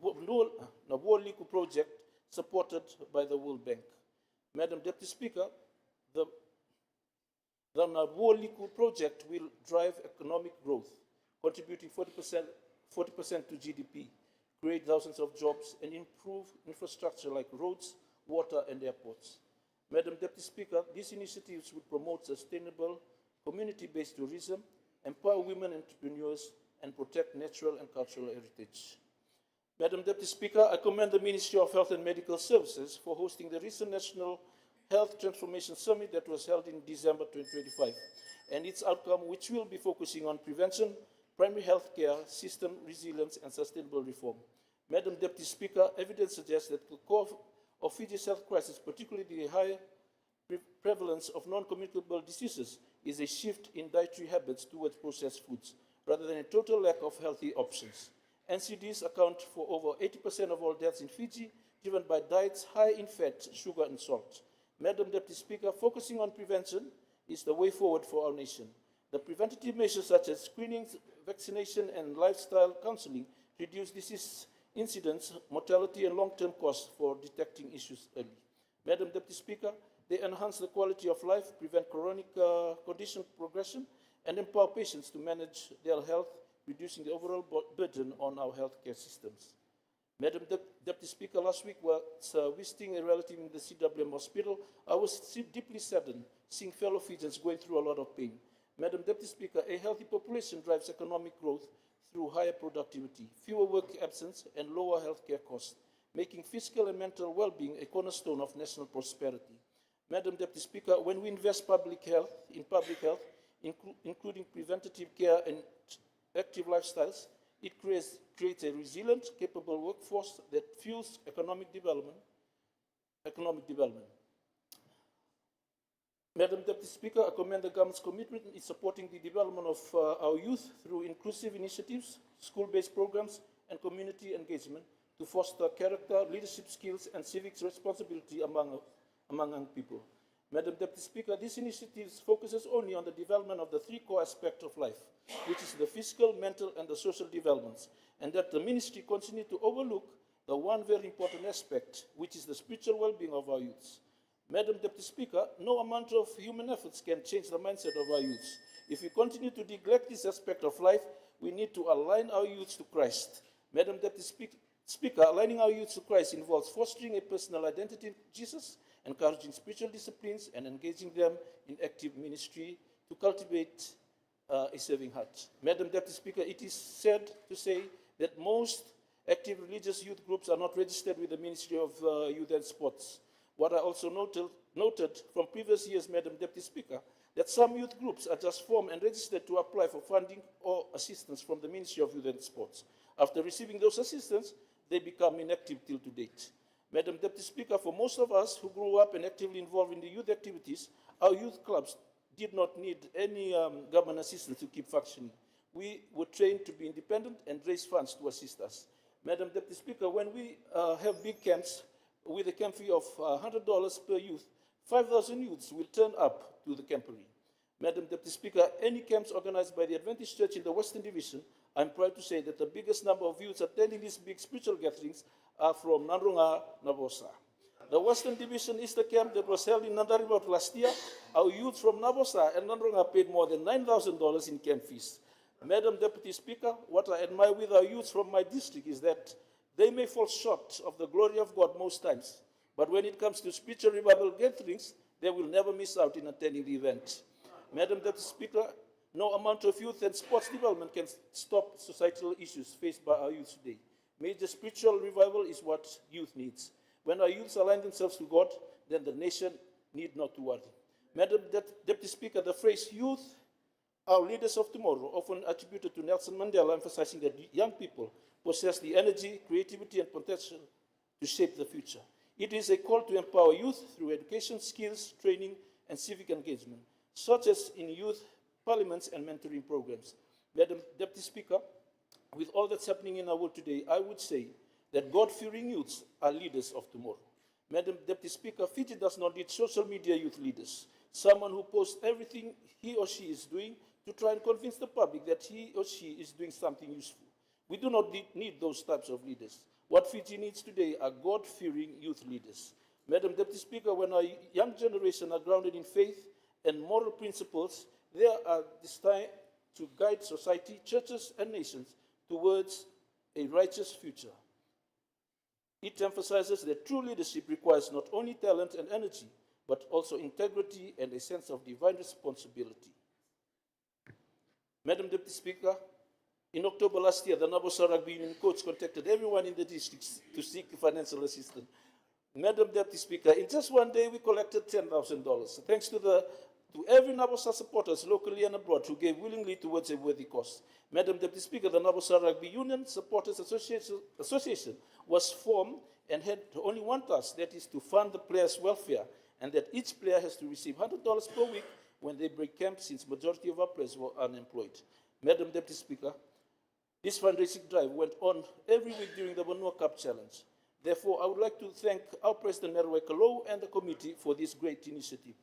Speaker 4: project supported by the World Bank. Madam Deputy Speaker, the Nabualiku project will drive economic growth, contributing 40% to GDP, create thousands of jobs, and improve infrastructure like roads, water, and airports. Madam Deputy Speaker, these initiatives would promote sustainable, community-based tourism, empower women entrepreneurs, and protect natural and cultural heritage. Madam Deputy Speaker, I commend the Ministry of Health and Medical Services for hosting the recent National Health Transformation Summit that was held in December 2025, and its outcome, which will be focusing on prevention, primary health care, system resilience, and sustainable reform. Madam Deputy Speaker, evidence suggests that the core of Fiji's health crisis, particularly the high prevalence of non-communicable diseases, is a shift in dietary habits towards processed foods, rather than a total lack of healthy options. NCDs account for over 80% of all deaths in Fiji, driven by diets high in fat, sugar, and salt. Madam Deputy Speaker, focusing on prevention is the way forward for our nation. The preventative measures such as screening, vaccination, and lifestyle counseling reduce disease incidence, mortality, and long-term costs for detecting issues early. Madam Deputy Speaker, they enhance the quality of life, prevent chronic condition progression, and empower patients to manage their health, reducing the overall burden on our healthcare systems. Madam Deputy Speaker, last week while visiting a relative in the CWM hospital, I was deeply saddened seeing fellow Fijians going through a lot of pain. Madam Deputy Speaker, a healthy population drives economic growth through higher productivity, fewer work absence, and lower healthcare costs, making physical and mental well-being a cornerstone of national prosperity. Madam Deputy Speaker, when we invest in public health, including preventative care and active lifestyles, it creates a resilient, capable workforce that fuels economic development. Madam Deputy Speaker, I commend the government's commitment in supporting the development of our youth through inclusive initiatives, school-based programs, and community engagement to foster character, leadership skills, and civic responsibility among young people. Madam Deputy Speaker, this initiative focuses only on the development of the three core aspects of life, which is the physical, mental, and the social developments, and that the ministry continue to overlook the one very important aspect, which is the spiritual well-being of our youths. Madam Deputy Speaker, no amount of human efforts can change the mindset of our youths. If we continue to neglect this aspect of life, we need to align our youths to Christ. Madam Deputy Speaker, aligning our youths to Christ involves fostering a personal identity in Jesus, encouraging spiritual disciplines, and engaging them in active ministry to cultivate a serving heart. Madam Deputy Speaker, it is sad to say that most active religious youth groups are not registered with the Ministry of Youth and Sports. What I also noted from previous years, Madam Deputy Speaker, that some youth groups are just formed and registered to apply for funding or assistance from the Ministry of Youth and Sports. After receiving those assistance, they become inactive till to date. Madam Deputy Speaker, for most of us who grew up and actively involved in the youth activities, our youth clubs did not need any government assistance to keep functioning. we were trained to be independent and raise funds to assist us. Madam Deputy Speaker, when we have big camps with a camp fee of $100 per youth, 5,000 youths will turn up to the camporee. Madam Deputy Speaker, any camps organized by the Adventist Church in the Western Division, I'm proud to say that the biggest number of youths attending these big spiritual gatherings are from Nanronga, Nabosa. The Western Division is the camp that was held in Nandaribot last year. Our youth from Nabosa and Nanronga paid more than $9,000 in camp fees. Madam Deputy Speaker, what I admire with our youth from my district is that they may fall short of the glory of God most times, but when it comes to spiritual revival gatherings, they will never miss out in attending the event. Madam Deputy Speaker, no amount of youth and sports development can stop societal issues faced by our youth today. Major spiritual revival is what youth needs. When our youths align themselves to God, then the nation need not to worry. Madam Deputy Speaker, the phrase youth are leaders of tomorrow, often attributed to Nelson Mandela, emphasizing that young people possess the energy, creativity, and potential to shape the future. It is a call to empower youth through education, skills, training, and civic engagement, such as in youth parliaments and mentoring programs. Madam Deputy Speaker, with all that's happening in our world today, I would say that God-fearing youths are leaders of tomorrow. Madam Deputy Speaker, Fiji does not need social media youth leaders, someone who posts everything he or she is doing to try and convince the public that he or she is doing something useful. We do not need those types of leaders. What Fiji needs today are God-fearing youth leaders. Madam Deputy Speaker, when our young generation are grounded in faith and moral principles, they are destined to guide society, churches, and nations towards a righteous future. It emphasizes that true leadership requires not only talent and energy, but also integrity and a sense of divine responsibility. Madam Deputy Speaker, in October last year, the Nabosa Rugby Union coach contacted everyone in the district to seek financial assistance. Madam Deputy Speaker, in just one day, we collected $10,000, thanks to every Nabosa supporters locally and abroad who gave willingly towards a worthy cause. Madam Deputy Speaker, the Nabosa Rugby Union Supporters Association was formed and had only one task, that is to fund the players' welfare, and that each player has to receive $100 per week when they break camp, since majority of our players were unemployed. Madam Deputy Speaker, this fundraising drive went on every week during the Banua Cup Challenge. Therefore, I would like to thank our President Merwe Kalou and the committee for this great initiative.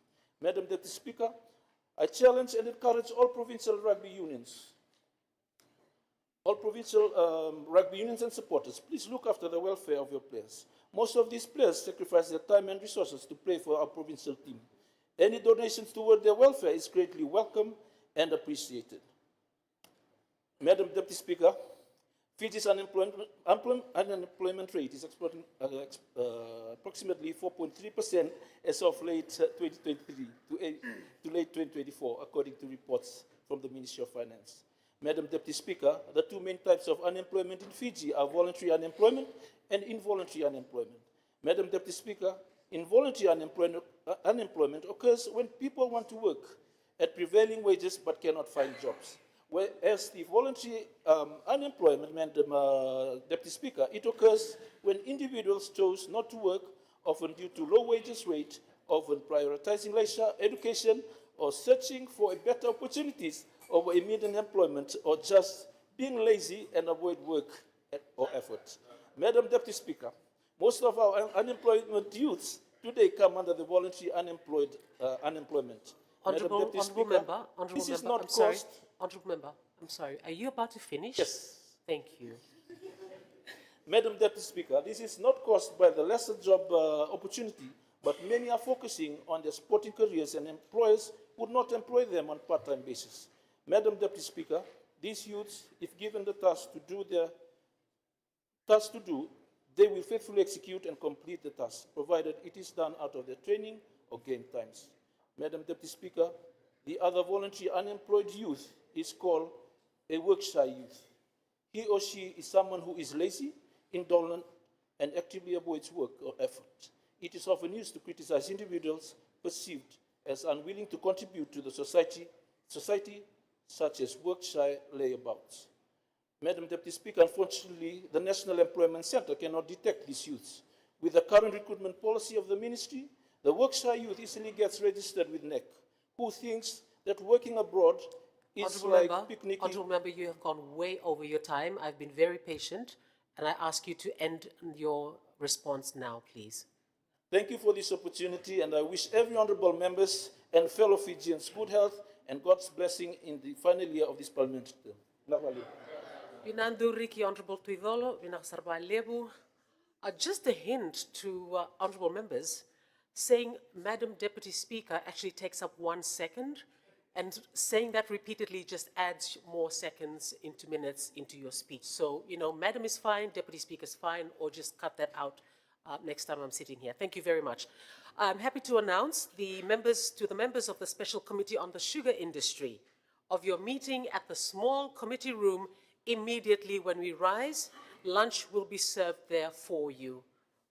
Speaker 4: Madam Deputy Speaker, I challenge and encourage all provincial rugby unions and supporters, please look after the welfare of your players. Most of these players sacrifice their time and resources to play for our provincial team. Any donations toward their welfare is greatly welcome and appreciated. Madam Deputy Speaker, Fiji's unemployment rate is approximately 4.3% as of late 2023 to late 2024, according to reports from the Ministry of Finance. Madam Deputy Speaker, the two main types of unemployment in Fiji are voluntary unemployment and involuntary unemployment. Madam Deputy Speaker, involuntary unemployment occurs when people want to work at prevailing wages but cannot find jobs. Whereas the voluntary unemployment, Madam Deputy Speaker, it occurs when individuals chose not to work, often due to low wages rate, often prioritizing leisure, education, or searching for better opportunities over immediate employment, or just being lazy and avoid work or effort. Madam Deputy Speaker, most of our unemployment youths today come under the voluntary unemployment.
Speaker 1: Honourable member,
Speaker 4: this is
Speaker 1: member,
Speaker 4: not
Speaker 1: I'm sorry.
Speaker 4: cost.
Speaker 1: Honourable member, I'm sorry. Are you about to finish?
Speaker 4: Yes.
Speaker 1: Thank you.
Speaker 4: Madam Deputy Speaker, this is not caused by the lesser job opportunity, but many are focusing on their sporting careers, and employers would not employ them on part-time basis. Madam Deputy Speaker, these youths, if given the task to do, they will faithfully execute and complete the task, provided it is done out of their training or game times. Madam Deputy Speaker, the other voluntary unemployed youth is called a work-shy youth. He or she is someone who is lazy, indolent, and actively avoids work or effort. It is often used to criticize individuals perceived as unwilling to contribute to the society such as work-shy layabouts. Madam Deputy Speaker, unfortunately, the National Employment Center cannot detect these youths. With the current recruitment policy of the ministry, the work-shy youth easily gets registered with NEC, who thinks that working abroad It's
Speaker 1: Honourable
Speaker 4: like
Speaker 1: Member,
Speaker 4: picnicking.
Speaker 1: Honourable Member, you have gone way over your time. I've been very patient, and I ask you to end your response now, please.
Speaker 4: Thank you for this opportunity, and I wish every honorable members and fellow Fijians good health and God's blessing in the final year of this parliamentary term. Ngavali.
Speaker 1: Binandu Riki, Honourable Tuidolo, Binasarba Lebu. Just a hint to honourable members, saying Madam Deputy Speaker actually takes up 1 second, and saying that repeatedly just adds more seconds into minutes into your speech. So, you know, Madam is fine, Deputy Speaker is fine, or just cut that out next time I'm sitting here. Thank you very much. I'm happy to announce the members of the Special Committee on the Sugar Industry of your meeting at the small committee room immediately when we rise. Lunch will be served there for you.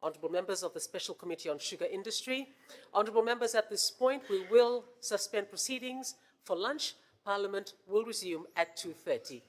Speaker 1: Honourable members of the Special Committee on Sugar Industry. Honourable members, at this point, we will suspend proceedings for lunch. Parliament will resume at 2:30.